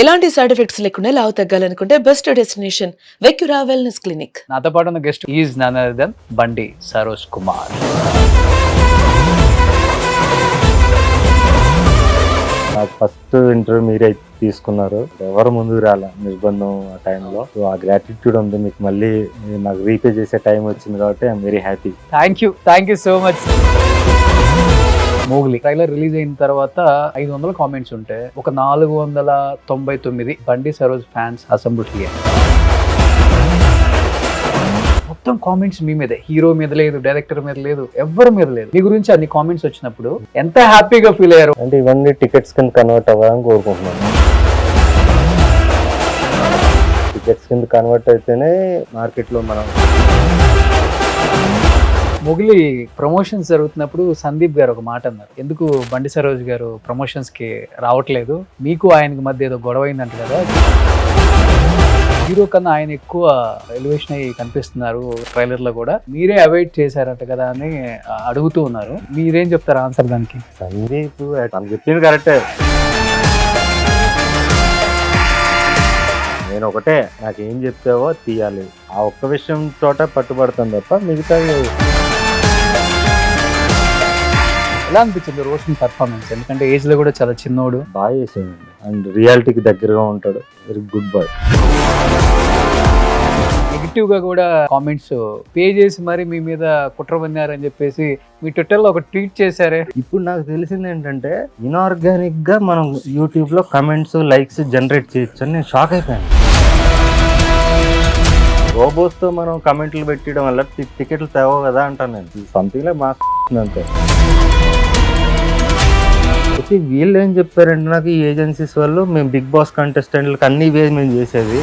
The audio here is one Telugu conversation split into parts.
ఎలాంటి సైడ్ ఎఫెక్ట్స్ లేకుండా లావు తగ్గాలనుకుంటే best destination Vecura wellness clinic. నాతో పాటు ఉన్న guest is none other than Bandi Saroj Kumar. నాకు ఫస్ట్ ఇంటర్వ్యూ మీరే తీసుకున్నారు, ఎవరు ముందుకు రాలే నిర్బంధం ఆ టైంలో. సో ఆ గ్రాటిట్యూడ్ ఉంది మీకు, మళ్ళీ నాకు రీపే చేసే టైం వచ్చింది కాబట్టి I'm very happy. Thank you so much. Mowgli trailer release అయిన తర్వాత 500 కామెంట్స్ ఉంటే ఒక 499 బండి సరోజ్ ఫ్యాన్స్ అసెంబ్లీ అయ్యారు. మొత్తం కామెంట్స్ మీ మీదే, హీరో మీద లేదు, డైరెక్టర్ మీద లేదు, ఎవరి మీద లేదు. మీ గురించి అన్ని కామెంట్స్ వచ్చినప్పుడు ఎంత హ్యాపీగా ఫీల్ అయ్యారు? అంటే ఇవన్నీ టికెట్స్ కింద కన్వర్ట్ అవ్వాలని కోరుకుంటున్నాను. టికెట్స్ కింద కన్వర్ట్ అయితేనే మార్కెట్లో మనం. మొగిలి ప్రమోషన్స్ జరుగుతున్నప్పుడు సందీప్ గారు ఒక మాట అన్నారు, ఎందుకు బండి సరోజ్ గారు ప్రమోషన్స్ కి రావట్లేదు, మీకు ఆయనకి మధ్య ఏదో గొడవ అయిందంట కదా, హీరో కన్నా ఆయన ఎక్కువ ఎలివేషన్ అయ్యి కనిపిస్తున్నారు ట్రైలర్ లో కూడా, మీరే అవాయిడ్ చేశారంట కదా అని అడుగుతూ ఉన్నారు. మీరేం చెప్తారు ఆన్సర్ దానికి? సందీప్ తను చెప్పింది కరెక్టే. నేను ఒకటే, నాకేం చెప్తావో తీయాలి, ఆ ఒక్క విషయం చోట పట్టుబడతాను తప్ప మిగతా. ఎలా అనిపించింది రోషన్ పర్ఫార్మెన్స్? ఎందుకంటే ఏజ్ లో కూడా చాలా చిన్నోడు, బాగా చేసాడండి అండ్ రియాలిటీకి దగ్గరగా ఉంటాడు. Very good bye. నెగిటివ్ గా కూడా కామెంట్స్ పే చేసి మరి మీ మీద కుట్ర పన్నారని చెప్పేసి మీ ట్విట్టర్ లో ఒక ట్వీట్ చేశారే. ఇప్పుడు నాకు తెలిసింది ఏంటంటే ఇన్ఆర్గానిక్ గా మనం యూట్యూబ్ లో కమెంట్స్ లైక్స్ జనరేట్ చేయొచ్చు అని నేను షాక్ అయిపోయాను. రోబోస్ తో మనం కమెంట్లు పెట్టడం వల్ల టికెట్లు తేవో కదా అంటాను నేను. సంథింగ్ లైక్ మా అంతే. అయితే వీళ్ళు ఏం చెప్పారంటే నాకు, ఈ ఏజెన్సీస్ వాళ్ళు మేము బిగ్ బాస్ కంటెస్టెంట్లకు అన్ని వేసి మేము చేసేది,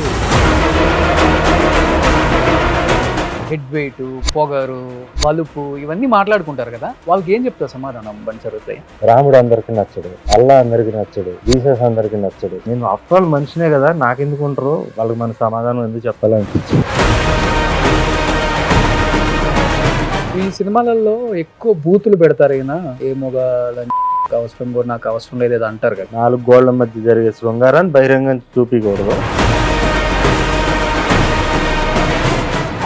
హెడ్ వెయిట్, పొగరు, బలుపు ఇవన్నీ మాట్లాడుకుంటారు కదా, వాళ్ళకి ఏం చెప్తారు సమాధానం బండి సరోజ్? రాముడు అందరికి నచ్చడు, అల్లా అందరికి నచ్చడు, జీసస్ అందరికి నచ్చడు. నేను ఆఫ్టర్ ఆల్ మనిషినే కదా, నాకెందుకు ఉంటారు, వాళ్ళకి మన సమాధానం ఎందుకు చెప్పాలనిపించింది. ఈ సినిమాలలో ఎక్కువ బూతులు పెడతారు, అయినా ఏ మొగాలని అవసరం కూడా నాకు అవసరం లేదు అంటారు కదా. 4 గోళ్ల మధ్య జరిగే శృంగారాన్ని బహిరంగం చూపించకూడదు.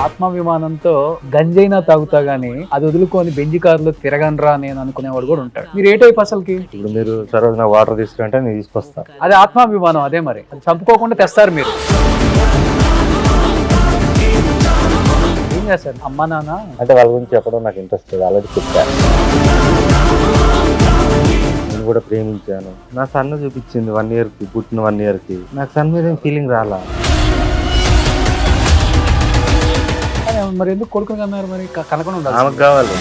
ఆత్మాభిమానంతో గంజైనా తాగుతా గానీ అది వదులుకొని బెంజి కార్లో తిరగనరా నేను అనుకునేవాడు కూడా ఉంటాడు. మీరు ఏ టైప్ అసలుకి? ఇప్పుడు మీరు సరోజ్ నా వాటర్ తీసుకుంటే నేను తీసుకొస్తా, అదే ఆత్మాభిమానం. అదే మరి అది చంపుకోకుండా తెస్తారు మీరు. ఏం చేస్తారు అమ్మా నాన్న అంటే వాళ్ళ గురించి చెప్పడం నాకు ఇంట్రెస్ట్ లేదు, ఆల్రెడీ చెప్పాను. నేను కూడా ప్రేమించాను, నా సన్న చూపించింది 1 year కి, పుట్టిన 1 year కి. నాకు సన్ మీద ఏం ఫీలింగ్ రాలా. మరి ఎందుకు కొడుకుని కన్నారు? మరి కనకుండా ఉండాలి, ఆమెకు కావాలి.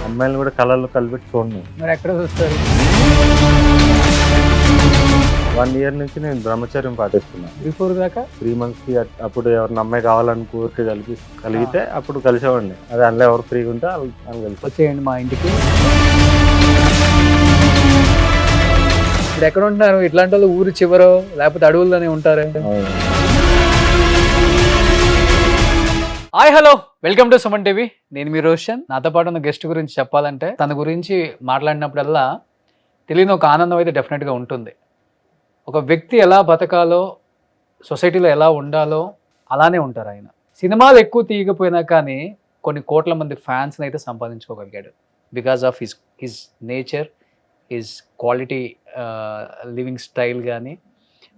అమ్మాయిలు కూడా కళల్లో కలిపెట్టి చూడండి. మరి ఎక్కడ చూస్తారు? 1 year నుంచి నేను బ్రహ్మచర్యం పాటిస్తున్నాను. బిఫోర్ దాకా 3 months కి అప్పుడు ఎవరిని అమ్మాయి కావాలని కోరిక కలిగితే అప్పుడు కలిసేవాడిని. అదే అందులో ఎవరు ఫ్రీగా ఉంటే వాళ్ళు కలిసి వచ్చేయండి మా ఇంటికి. ఇప్పుడు ఎక్కడ ఉంటున్నారు? ఇట్లాంటి వాళ్ళు ఊరు చివరో లేకపోతే అడవుల్లోనే ఉంటారు. Hi hello, welcome to Suman TV. నేను మీ రోషన్. నాతో పాటు ఉన్న గెస్ట్ గురించి చెప్పాలంటే, తన గురించి మాట్లాడినప్పుడల్లా తెలియని ఒక ఆనందం అయితే డెఫినెట్గా ఉంటుంది. ఒక వ్యక్తి ఎలా బతకాలో, సొసైటీలో ఎలా ఉండాలో అలానే ఉంటారు ఆయన. సినిమాలు ఎక్కువ తీయకపోయినా కానీ కొన్ని కోట్ల మంది ఫ్యాన్స్ని అయితే సంపాదించుకోగలిగాడు because of his nature, his quality living style కానీ,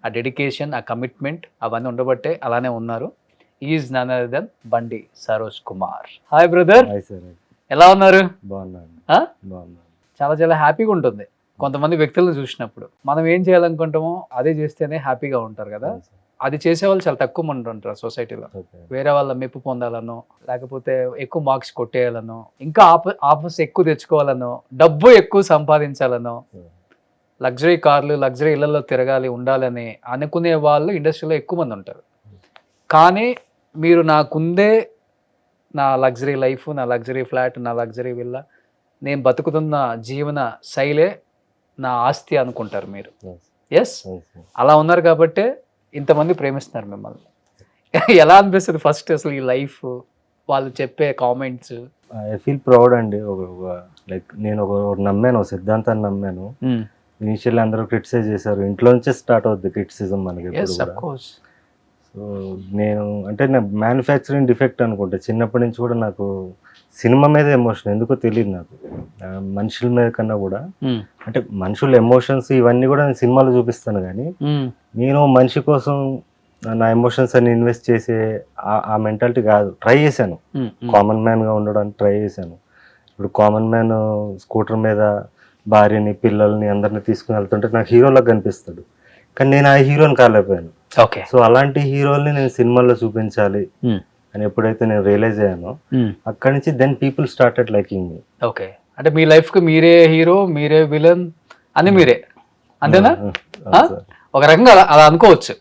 ఆ డెడికేషన్, ఆ కమిట్మెంట్ అవన్నీ ఉండబట్టే అలానే ఉన్నారు. Is none other than Bandi Saroj Kumar. Hi brother, ఎలా ఉన్నారు? బాగున్నాను. చాలా చాలా హ్యాపీగా ఉంటుంది కొంతమంది వ్యక్తులను చూసినప్పుడు. మనం ఏం చేయాలనుకుంటామో అదే చేస్తేనే హ్యాపీగా ఉంటారు కదా. అది చేసేవాళ్ళు చాలా తక్కువ మంది ఉంటారు సొసైటీలో. వేరే వాళ్ళ మెప్పు పొందాలనో, లేకపోతే ఎక్కువ మార్క్స్ కొట్టేయాలనో, ఇంకా ఆఫర్స్ ఎక్కువ తెచ్చుకోవాలనో, డబ్బు ఎక్కువ సంపాదించాలనో, లగ్జరీ కార్లు, లగ్జరీ ఇళ్లలో తిరగాలి, ఉండాలని అనుకునే వాళ్ళు ఇండస్ట్రీలో ఎక్కువ మంది ఉంటారు. కానీ మీరు నాకుందే నా లగ్జరీ లైఫ్, నా లగ్జరీ ఫ్లాట్, నా లగ్జరీ విల్లా, నేను బతుకుతున్న జీవన శైలే నా ఆస్తి అనుకుంటారు మీరు. ఎస్, అలా ఉన్నారు కాబట్టే ఇంతమంది ప్రేమిస్తున్నారు మిమ్మల్ని. ఎలా అనిపిస్తుంది ఫస్ట్ అసలు ఈ లైఫ్, వాళ్ళు చెప్పే కామెంట్స్? ఐ ఫీల్ ప్రౌడ్ అండి. లైక్ నేను ఒక నమ్మాను, ఒక సిద్ధాంతాన్ని నమ్మాను. ఇనిషియల్ అందరూ క్రిటిసైజ్ చేశారు, ఇంట్లో నుంచే స్టార్ట్ అవుద్ది క్రిటిసిజం మనకి ఎప్పుడు ఎస్ ఆఫ్ కూడా. కోర్స్. సో నేను అంటే నా మ్యానుఫ్యాక్చరింగ్ డిఫెక్ట్ అనుకుంటా, చిన్నప్పటి నుంచి కూడా నాకు సినిమా మీద ఎమోషన్ ఎందుకో తెలియదు నాకు, మనుషుల మీద కన్నా కూడా. అంటే మనుషుల ఎమోషన్స్ ఇవన్నీ కూడా నేను సినిమాలో చూపిస్తాను, కానీ నేను మనిషి కోసం నా ఎమోషన్స్ అన్ని ఇన్వెస్ట్ చేసే ఆ మెంటాలిటీ కాదు. ట్రై చేశాను, కామన్ మ్యాన్గా ఉండడానికి ట్రై చేశాను. ఇప్పుడు కామన్ మ్యాన్ స్కూటర్ మీద భార్యని పిల్లల్ని అందరిని తీసుకుని వెళ్తుంటే నాకు హీరోలాగా కనిపిస్తాడు, కానీ నేను ఆ హీరోని కాలేకపోయాను. ఓకే. సో అలాంటి హీరోల్ని నేను సినిమాల్లో చూపించాలి అని ఎప్పుడైతే నేను రియలైజ్ అయ్యానో, అక్కడి నుంచి then people started liking me. Okay, అంటే మీ లైఫ్ కి మీరే హీరో, మీరే విలన్ అని మీరే, అంతేనా? ఒక రకంగా అలా అనుకోవచ్చు.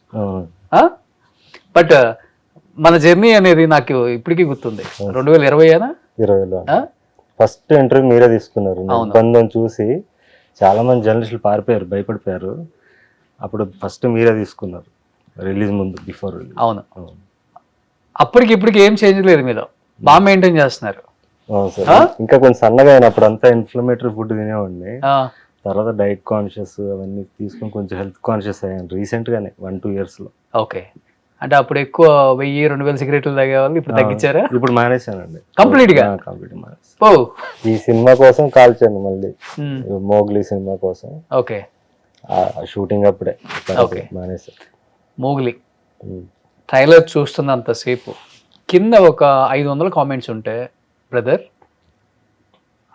బట్ మన జర్నీ అనేది నాకు ఇప్పటికీ గుర్తుంది. 2020 20లో ఫస్ట్ ఇంటర్వ్యూ మీరే తీసుకున్నారు. నిర్బంధం చూసి చాలా మంది జర్నలిస్టులు పారిపోయారు, భయపడిపోయారు. అప్పుడు ఫస్ట్ మీరే తీసుకున్నారు, రిలీజ్ ముందు, బిఫోర్ రిలీజ్. అవును, అప్పటికి ఇప్పటికి ఏం చేంజ్ లేదు, మీలో బాగా మెయింటైన్ చేస్తున్నారు. ఇంకా కొంచెం సన్నగా అయినప్పుడు అంతా ఇన్ఫ్లమేటరీ ఫుడ్ తినేవాడిని, తర్వాత డైట్ కాన్షియస్ అవన్నీ తీసుకుని కొంచెం హెల్త్ కాన్షియస్ అయ్యాను రీసెంట్ గానే 1-2 years లో. ఓకే, అంటే అప్పుడు ఎక్కువ 1000-2000 సిగరెట్లు తాగేవాళ్ళు, ఇప్పుడు తగ్గించారా? ఇప్పుడు మానేశానండి కంప్లీట్ గా. మానేసి ఈ సినిమా కోసం కాల్చాను మళ్ళీ, మోగ్లీ సినిమా కోసం. ఓకే, షూటింగ్ అప్పుడే మానేసా. మోగ్లీ ట్రైలర్ చూస్తున్నంతసేపు కింద ఒక 500 కామెంట్స్ ఉంటే, బ్రదర్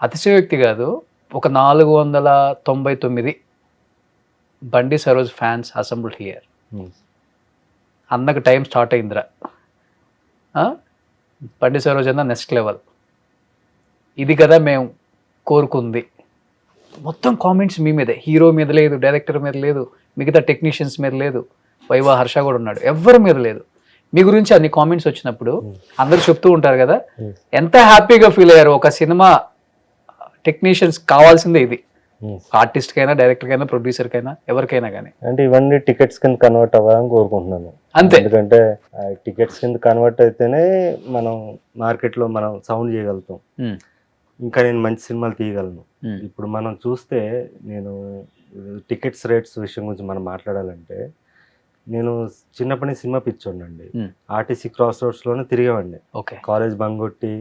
అతిశయోక్తి కాదు, ఒక 499 బండి సరోజ్ ఫ్యాన్స్ అసెంబ్ల్డ్ హియర్. అన్నకు టైం స్టార్ట్ అయిందిరా, బండి సరోజ్ అన్న నెక్స్ట్ లెవెల్, ఇది కదా మేము కోరుకుంది. మొత్తం కామెంట్స్ మీ మీదే, హీరో మీద లేదు, డైరెక్టర్ మీద లేదు, మిగతా టెక్నీషియన్స్ మీద లేదు, వైవా హర్ష కూడా ఉన్నాడు, ఎవరి మీద లేదు. మీ గురించి అన్ని కామెంట్స్ వచ్చినప్పుడు అందరు చెప్తూ ఉంటారు కదా, ఎంత హ్యాపీగా ఫీల్ అయ్యారు. ఒక సినిమా టెక్నీషియన్స్ కావాల్సిందే ఇది, ఆర్టిస్ట్ కైనా, డైరెక్టర్ కైనా, ప్రొడ్యూసర్ కైనా, ఎవరికైనా కానీ. అంటే ఇవన్నీ టికెట్స్ కింద కన్వర్ట్ అవ్వాలని కోరుకుంటున్నాను అంతే. ఎందుకంటే టికెట్స్ కింద కన్వర్ట్ అయితేనే మనం మార్కెట్ లో మనం సౌండ్ చేయగలుగుతాం, ఇంకా నేను మంచి సినిమాలు తీయగలను. ఇప్పుడు మనం చూస్తే, నేను టికెట్స్ రేట్స్ విషయం గురించి మనం మాట్లాడాలంటే, నేను చిన్నప్పటి నుంచి సినిమా పిచ్చోండి. ఆర్టీసీ క్రాస్ రోడ్స్ లోనే తిరిగేవాడిని. కాలేజ్ బంక్ కొట్టి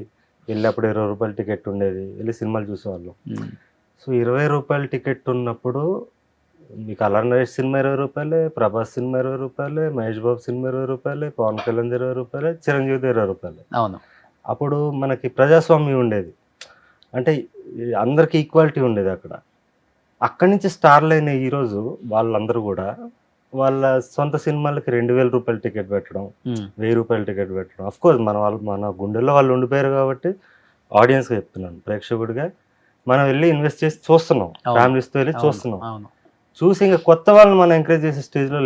వెళ్ళినప్పుడు 20 రూపాయల టికెట్ ఉండేది, వెళ్ళి సినిమాలు చూసేవాళ్ళం. సో 20 రూపాయల టికెట్ ఉన్నప్పుడు మీకు అల్లరి నరేష్ సినిమా 20 రూపాయలే, ప్రభాస్ సినిమా 20 రూపాయలే, మహేష్ బాబు సినిమా 20 రూపాయలే, పవన్ కళ్యాణ్ 20 రూపాయలే, చిరంజీవి 20 రూపాయలే. అవును, అప్పుడు మనకి ప్రజాస్వామ్యం ఉండేది, అంటే అందరికి ఈక్వాలిటీ ఉండేది అక్కడ. అక్కడి నుంచి స్టార్లు అయిన ఈరోజు వాళ్ళందరూ కూడా వాళ్ళ సొంత సినిమాలకి 2000 రూపాయల టికెట్ పెట్టడం, 1000 రూపాయల టికెట్ పెట్టడం. అఫ్ కోర్స్ మన గుండెల్లో వాళ్ళు ఉండిపోయారు కాబట్టి ఆడియన్స్గా చెప్తున్నాను, ప్రేక్షకుడిగా మనం వెళ్ళి ఇన్వెస్ట్ చేసి చూస్తున్నాం, ఫ్యామిలీస్తో వెళ్ళి చూస్తున్నాం. చూసి ఇంకా కొత్త వాళ్ళని మనం ఎంకరేజ్ చేసే స్టేజ్లో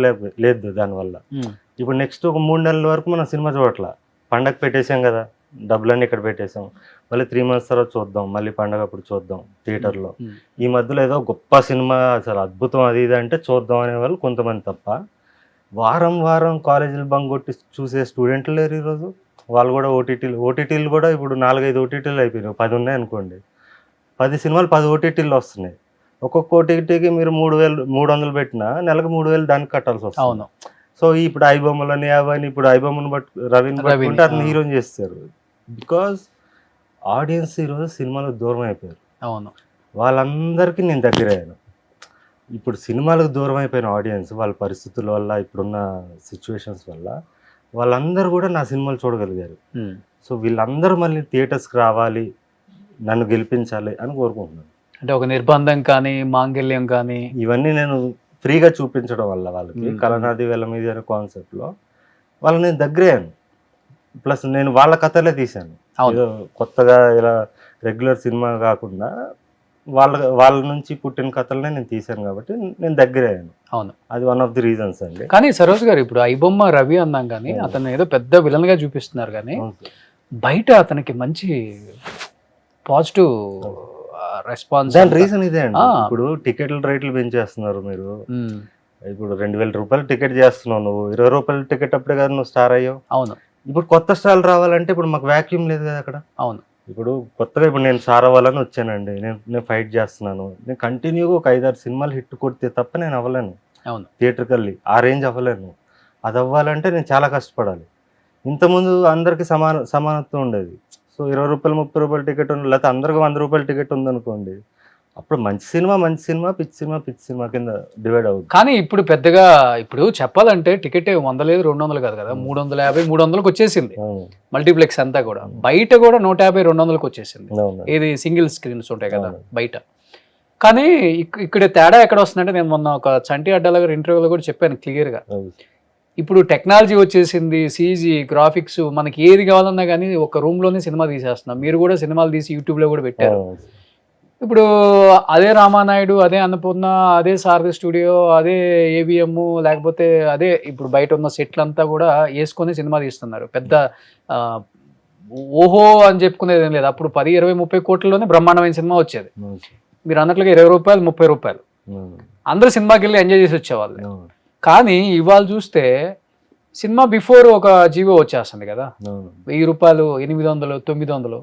లేదు దానివల్ల. ఇప్పుడు నెక్స్ట్ ఒక 3 నెలల వరకు మనం సినిమా చూడట్లా, పండగ పెట్టేసాం కదా, డబ్బులన్నీ ఇక్కడ పెట్టేసాం, మళ్ళీ 3 months తర్వాత చూద్దాం, మళ్ళీ పండగ అప్పుడు చూద్దాం థియేటర్లో. ఈ మధ్యలో ఏదో గొప్ప సినిమా అసలు అద్భుతం అది ఇది అంటే చూద్దాం అనేవాళ్ళు కొంతమంది తప్ప, వారం వారం కాలేజీలు బంక్ కొట్టి చూసే స్టూడెంట్లు లేరు ఈరోజు. వాళ్ళు కూడా ఓటీటీలు కూడా ఇప్పుడు 4-5 ఓటీటీలు అయిపోయినాయి, 10 ఉన్నాయి అనుకోండి, 10 సినిమాలు 10 ఓటీటీలు వస్తున్నాయి. ఒక్కొక్క ఓటీటీకి మీరు 300 పెట్టినా నెలకు 3000 దానికి కట్టాల్సి వస్తుంది. సో ఇప్పుడు ఐబొమ్మలని అవన్నీ, ఇప్పుడు ఐబొమ్మను రవిని పట్టుకుంటే అతను హీరోని చేస్తారు. బికాజ్ ఆడియన్స్ ఈరోజు సినిమాలకు దూరం అయిపోయారు. అవును, వాళ్ళందరికీ నేను దగ్గర అయ్యాను. ఇప్పుడు సినిమాలకు దూరం అయిపోయిన ఆడియన్స్ వాళ్ళ పరిస్థితుల వల్ల, ఇప్పుడున్న సిచ్యువేషన్స్ వల్ల వాళ్ళందరూ కూడా నా సినిమాలు చూడగలిగారు. సో వీళ్ళందరూ మళ్ళీ థియేటర్స్కి రావాలి, నన్ను గెలిపించాలి అని కోరుకుంటున్నాను. అంటే ఒక నిర్బంధం కానీ, మాంగళ్యం కానీ, ఇవన్నీ నేను ఫ్రీగా చూపించడం వల్ల వాళ్ళకి, కలనాది వేల మీద అనే కాన్సెప్ట్లో వాళ్ళని నేను దగ్గరయ్యాను. ప్లస్ నేను వాళ్ళ కథలే తీశాను, ఏదో కొత్తగా ఇలా రెగ్యులర్ సినిమా కాకుండా వాళ్ళ నుంచి పుట్టిన కథలనే నేను తీశాను కాబట్టి నేను దగ్గరయ్యాను. అవును, అది వన్ ఆఫ్ ది రీజన్స్ అండి. కానీ సరోజ్ గారు, ఇప్పుడు ఐబొమ్మ రవి అన్నాం కానీ అతను ఏదో పెద్ద విలన్ గా చూపిస్తున్నారు, కానీ బయట అతనికి మంచి పాజిటివ్ రెస్పాన్స్. దాని రీజన్ ఇదే అండి, ఇప్పుడు టికెట్ల రేట్లు పెంచేస్తున్నారు మీరు. ఇప్పుడు 2000 రూపాయలు టికెట్ చేస్తున్నావు నువ్వు, 20 రూపాయల టికెట్ అప్పుడే కదా నువ్వు స్టార్ అయ్యావు. అవును, ఇప్పుడు కొత్త స్టార్లు రావాలంటే ఇప్పుడు మాకు వ్యాక్యూమ్ లేదు కదా అక్కడ. అవును, ఇప్పుడు కొత్తగా ఇప్పుడు నేను స్టార్ అవ్వాలని వచ్చానండి, నేను ఫైట్ చేస్తున్నాను, నేను కంటిన్యూగా ఒక 5-6 సినిమాలు హిట్ కొడితే తప్ప నేను అవ్వలేను. అవును. థియేటర్కి వెళ్ళి ఆ రేంజ్ అవ్వలేను. అది అవ్వాలంటే నేను చాలా కష్టపడాలి. ఇంతకుముందు అందరికీ సమానత్వం ఉండేది. సో రూ. 20, రూ. 30 టికెట్ ఉంది, లేకపోతే అందరికి రూ. 100 టికెట్ ఉందనుకోండి, అప్పుడు మంచి సినిమా, పిచ్చి సినిమా కింద డివైడ్ అవుతుంది. కానీ ఇప్పుడు పెద్దగా ఇప్పుడు చెప్పాలంటే టికెట్ 100 లేదు 200 కాదు కదా, 350 300కి వచ్చేసింది మల్టీప్లెక్స్ అంతా కూడా. బయట కూడా 150 200కి వచ్చేసింది. ఇది సింగిల్ స్క్రీన్స్ ఉంటాయి కదా బయట. కానీ ఇక్కడ తేడా ఎక్కడ వస్తుందంటే, నేను మొన్న ఒక చంటి అడ్డాల గారి ఇంటర్వ్యూలో కూడా చెప్పాను క్లియర్గా. ఇప్పుడు టెక్నాలజీ వచ్చేసింది, సీజీ గ్రాఫిక్స్, మనకి ఏది కావాలన్నా కానీ ఒక రూమ్లోనే సినిమా తీసేస్తున్నాం. మీరు కూడా సినిమాలు తీసి యూట్యూబ్లో కూడా పెట్టారు. ఇప్పుడు అదే రామానాయుడు, అదే అన్నపూర్ణ, అదే సారథి స్టూడియో, అదే ఏవిఎం, లేకపోతే అదే ఇప్పుడు బయట ఉన్న సెట్లంతా కూడా వేసుకొని సినిమా తీస్తున్నారు. పెద్ద ఓహో అని చెప్పుకునేది ఏం లేదు. అప్పుడు 10, 20, 30 కోట్లలోనే బ్రహ్మాండమైన సినిమా వచ్చేది. మీరు అన్నట్లుగా రూ. 20, 30 అందరూ సినిమాకి వెళ్ళి ఎంజాయ్ చేసి వచ్చేవాళ్ళు. కానీ ఇవాళ చూస్తే సినిమా బిఫోర్ ఒక జీవో వచ్చేస్తుంది కదా, రూ. 1000, 800, 900,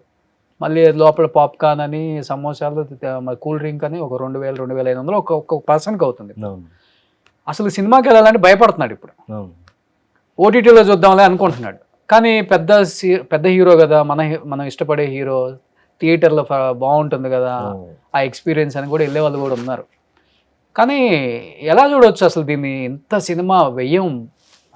మళ్ళీ లోపల పాప్కార్న్ అని, సమోసాలు, కూల్ డ్రింక్ అని ఒక 2000, 2500 ఒక్కొక్క పర్సన్కి అవుతుంది. అసలు సినిమాకి వెళ్ళాలంటే భయపడుతున్నాడు ఇప్పుడు. ఓటీటీలో చూద్దాంలే అనుకుంటున్నాడు. కానీ పెద్ద హీరో కదా, మనం ఇష్టపడే హీరో, థియేటర్లో బాగుంటుంది కదా ఆ ఎక్స్పీరియన్స్ అని కూడా వెళ్ళే వాళ్ళు కూడా ఉన్నారు. కానీ ఎలా చూడవచ్చు అసలు దీన్ని? ఇంత సినిమా వ్యయం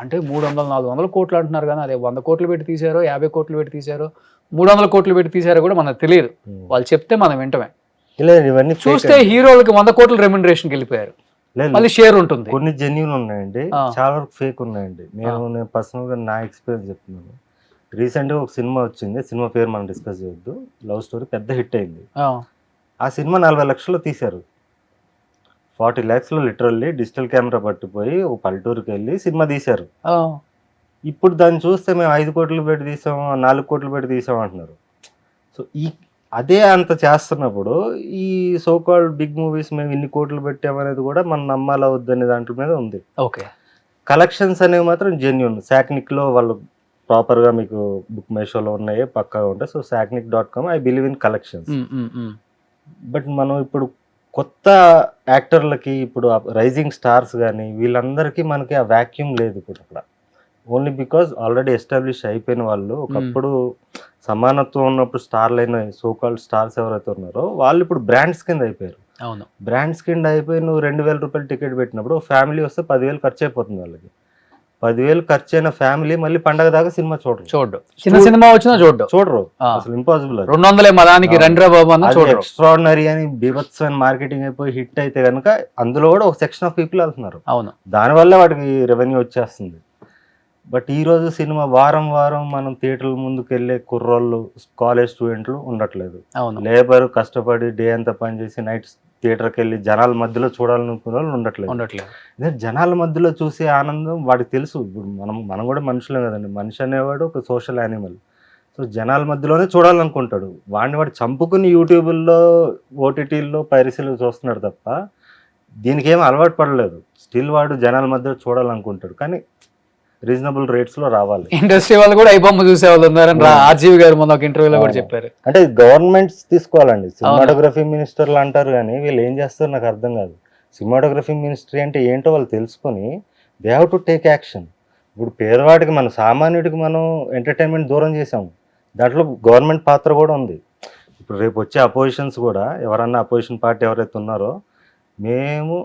అంటే 300, 400 కోట్లు అంటున్నారు, కానీ అదే 100 కోట్లు పెట్టి తీశారో, 50 కోట్లు పెట్టి తీశారో, 300 కోట్లు పెట్టి తీశారో కూడా మనకు తెలియదు. వాళ్ళు చెప్తే మనం వింటమే. చూస్తే హీరోలకి 100 కోట్ల రెమ్యునరేషన్కి వెళ్ళిపోయారు. మళ్ళీ షేర్ ఉంటుంది. కొన్ని జెన్యూన్ ఉన్నాయండి, చాలా వరకు ఫేక్ ఉన్నాయండి. నేను పర్సనల్గా నా ఎక్స్పీరియన్స్ చెప్తున్నాను. రీసెంట్గా ఒక సినిమా వచ్చింది, సినిమా పేరు మనం డిస్కస్ చేయొద్దు, లవ్ స్టోరీ, పెద్ద హిట్ అయింది. ఆ సినిమా 40 లక్షలు తీశారు. 40 lakhs లిటరల్లీ డిజిటల్ కెమెరా పట్టుపోయి ఒక పల్లెటూరుకి వెళ్ళి సినిమా తీశారు. ఇప్పుడు దాన్ని చూస్తే మేము 5 కోట్లు పెట్టి తీసాం, 4 కోట్లు పెట్టి తీసాం అంటున్నారు. సో అదే అంత చేస్తున్నప్పుడు ఈ సో కాల్డ్ బిగ్ మూవీస్ మేము ఇన్ని కోట్లు పెట్టామనేది కూడా మనం నమ్మాలా వద్దనే దాంట్లో మీద ఉంది. ఓకే, కలెక్షన్స్ అనేవి మాత్రం జెన్యూన్. సాక్నిక్లో వాళ్ళు ప్రాపర్గా మీకు బుక్ మై షోలో ఉన్నాయి, పక్కాగా ఉంటాయి. So sacknic.com, I believe in collections. But మనం ఇప్పుడు కొత్త యాక్టర్లకి, ఇప్పుడు రైజింగ్ స్టార్స్ కానీ వీళ్ళందరికీ మనకి ఆ వ్యాక్యూమ్ లేదు ఇప్పుడు అక్కడ. ఓన్లీ బికాజ్ ఆల్రెడీ ఎస్టాబ్లిష్ అయిపోయిన వాళ్ళు, ఒకప్పుడు సమానత్వం ఉన్నప్పుడు స్టార్లు అయిన సోకాల్డ్ స్టార్స్ ఎవరైతే ఉన్నారో వాళ్ళు ఇప్పుడు బ్రాండ్స్ కింద అయిపోయారు. అవును, బ్రాండ్స్ కింద అయిపోయి నువ్వు 2000 రూపాయలు టికెట్ పెట్టినప్పుడు ఫ్యామిలీ వస్తే 10,000 ఖర్చు అయిపోతుంది వాళ్ళకి. 10,000 ఖర్చు అయిన ఫ్యామిలీ మళ్ళీ పండగ దాకా సినిమా చూడరు. చిన్న సినిమా వచ్చినా చూడరు. అసలు ఇంపాసిబుల్. 200 మదానికి రండ్రా బాబు అన్న చూడరు. ఎక్స్ట్రాడినరీ అని బీభత్సమైన మార్కెటింగ్ అయిపోయి హిట్ అయితే కనుక అందులో కూడా ఒక సెక్షన్ ఆఫ్ పీపుల్ వెళ్తున్నారు. అవును, దానివల్ల వాటికి రెవెన్యూ వచ్చేస్తుంది. బట్ ఈరోజు సినిమా వారం మనం థియేటర్ల ముందుకు వెళ్ళే కుర్రోళ్ళు, కాలేజ్ స్టూడెంట్లు ఉండట్లేదు. లేబర్ కష్టపడి డే అంతా పనిచేసి నైట్ థియేటర్కి వెళ్ళి జనాల మధ్యలో చూడాలనుకునే వాళ్ళు ఉండట్లేదు. జనాల మధ్యలో చూసే ఆనందం వాడికి తెలుసు. ఇప్పుడు మనం కూడా మనుషులే కదండి, మనిషి అనేవాడు ఒక సోషల్ యానిమల్. సో జనాల మధ్యలోనే చూడాలనుకుంటాడు. వాడు చంపుకుని యూట్యూబ్లో, ఓటీటీల్లో, పైరసీలో చూస్తున్నాడు తప్ప దీనికి ఏమీ అలవాటు పడలేదు. స్టిల్ వాడు జనాల మధ్యలో చూడాలనుకుంటాడు, కానీ రీజనబుల్ రేట్స్ లో రావాలి. ఇండస్ట్రీ వాళ్ళు కూడా ఐబొమ్మ చూసే వాళ్ళు ఉన్నారని ఆర్జీవి గారు మొన్న ఒక ఇంటర్వ్యూలో కూడా చెప్పారు. అంటే గవర్నమెంట్స్ తీసుకోవాలండి. సినిమాటోగ్రఫీ మినిస్టర్లు అంటారు కానీ వీళ్ళు ఏం చేస్తారు నాకు అర్థం కాదు. సినిమాటోగ్రఫీ మినిస్ట్రీ అంటే ఏంటో వాళ్ళు తెలుసుకొని they have to take action. ఇప్పుడు పేదవాడికి, మన సామాన్యుడికి మనం ఎంటర్టైన్మెంట్ దూరం చేసాము, దాంట్లో గవర్నమెంట్ పాత్ర కూడా ఉంది. ఇప్పుడు రేపు వచ్చే అపోజిషన్స్ కూడా, ఎవరన్నా అపోజిషన్ పార్టీ ఎవరైతే ఉన్నారో, మేము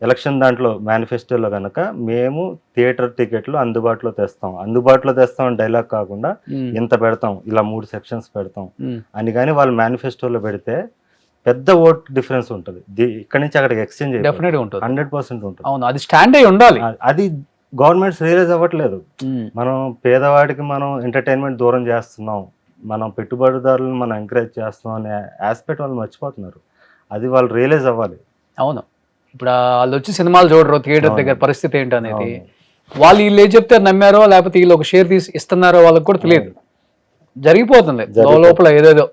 ఎలక్షన్ దాంట్లో మేనిఫెస్టోలో కనుక మేము థియేటర్ టికెట్లు అందుబాటులో తెస్తాం అని డైలాగ్ కాకుండా ఇంత పెడతాం, ఇలా 3 సెక్షన్స్ పెడతాం అని కానీ వాళ్ళు మేనిఫెస్టోలో పెడితే పెద్ద ఓట్ డిఫరెన్స్ ఉంటుంది. ఇక్కడ నుంచి అక్కడికి ఎక్స్చేంజ్ 100% ఉంటుంది. అవును, అది స్టాండ్ అయి ఉండాలి. అది గవర్నమెంట్స్ రియలైజ్ అవ్వట్లేదు. మనం పేదవాడికి మనం ఎంటర్టైన్మెంట్ దూరం చేస్తున్నాం, మనం పెట్టుబడిదారులను మనం ఎంకరేజ్ చేస్తున్నాం అనే ఆస్పెక్ట్ వాళ్ళు మర్చిపోతున్నారు. అది వాళ్ళు రియలైజ్ అవ్వాలి. అవును, ఇప్పుడు వాళ్ళు వచ్చి సినిమాలు చూడరు, థియేటర్ దగ్గర పరిస్థితి ఏంటనేది వాళ్ళు వీళ్ళు ఏం చెప్తే నమ్మారో, లేకపోతే వీళ్ళు ఒక షేర్ తీసి ఇస్తున్నారో వాళ్ళకి కూడా తెలియదు. జరిగిపోతుంది లోపల ఏదేదో.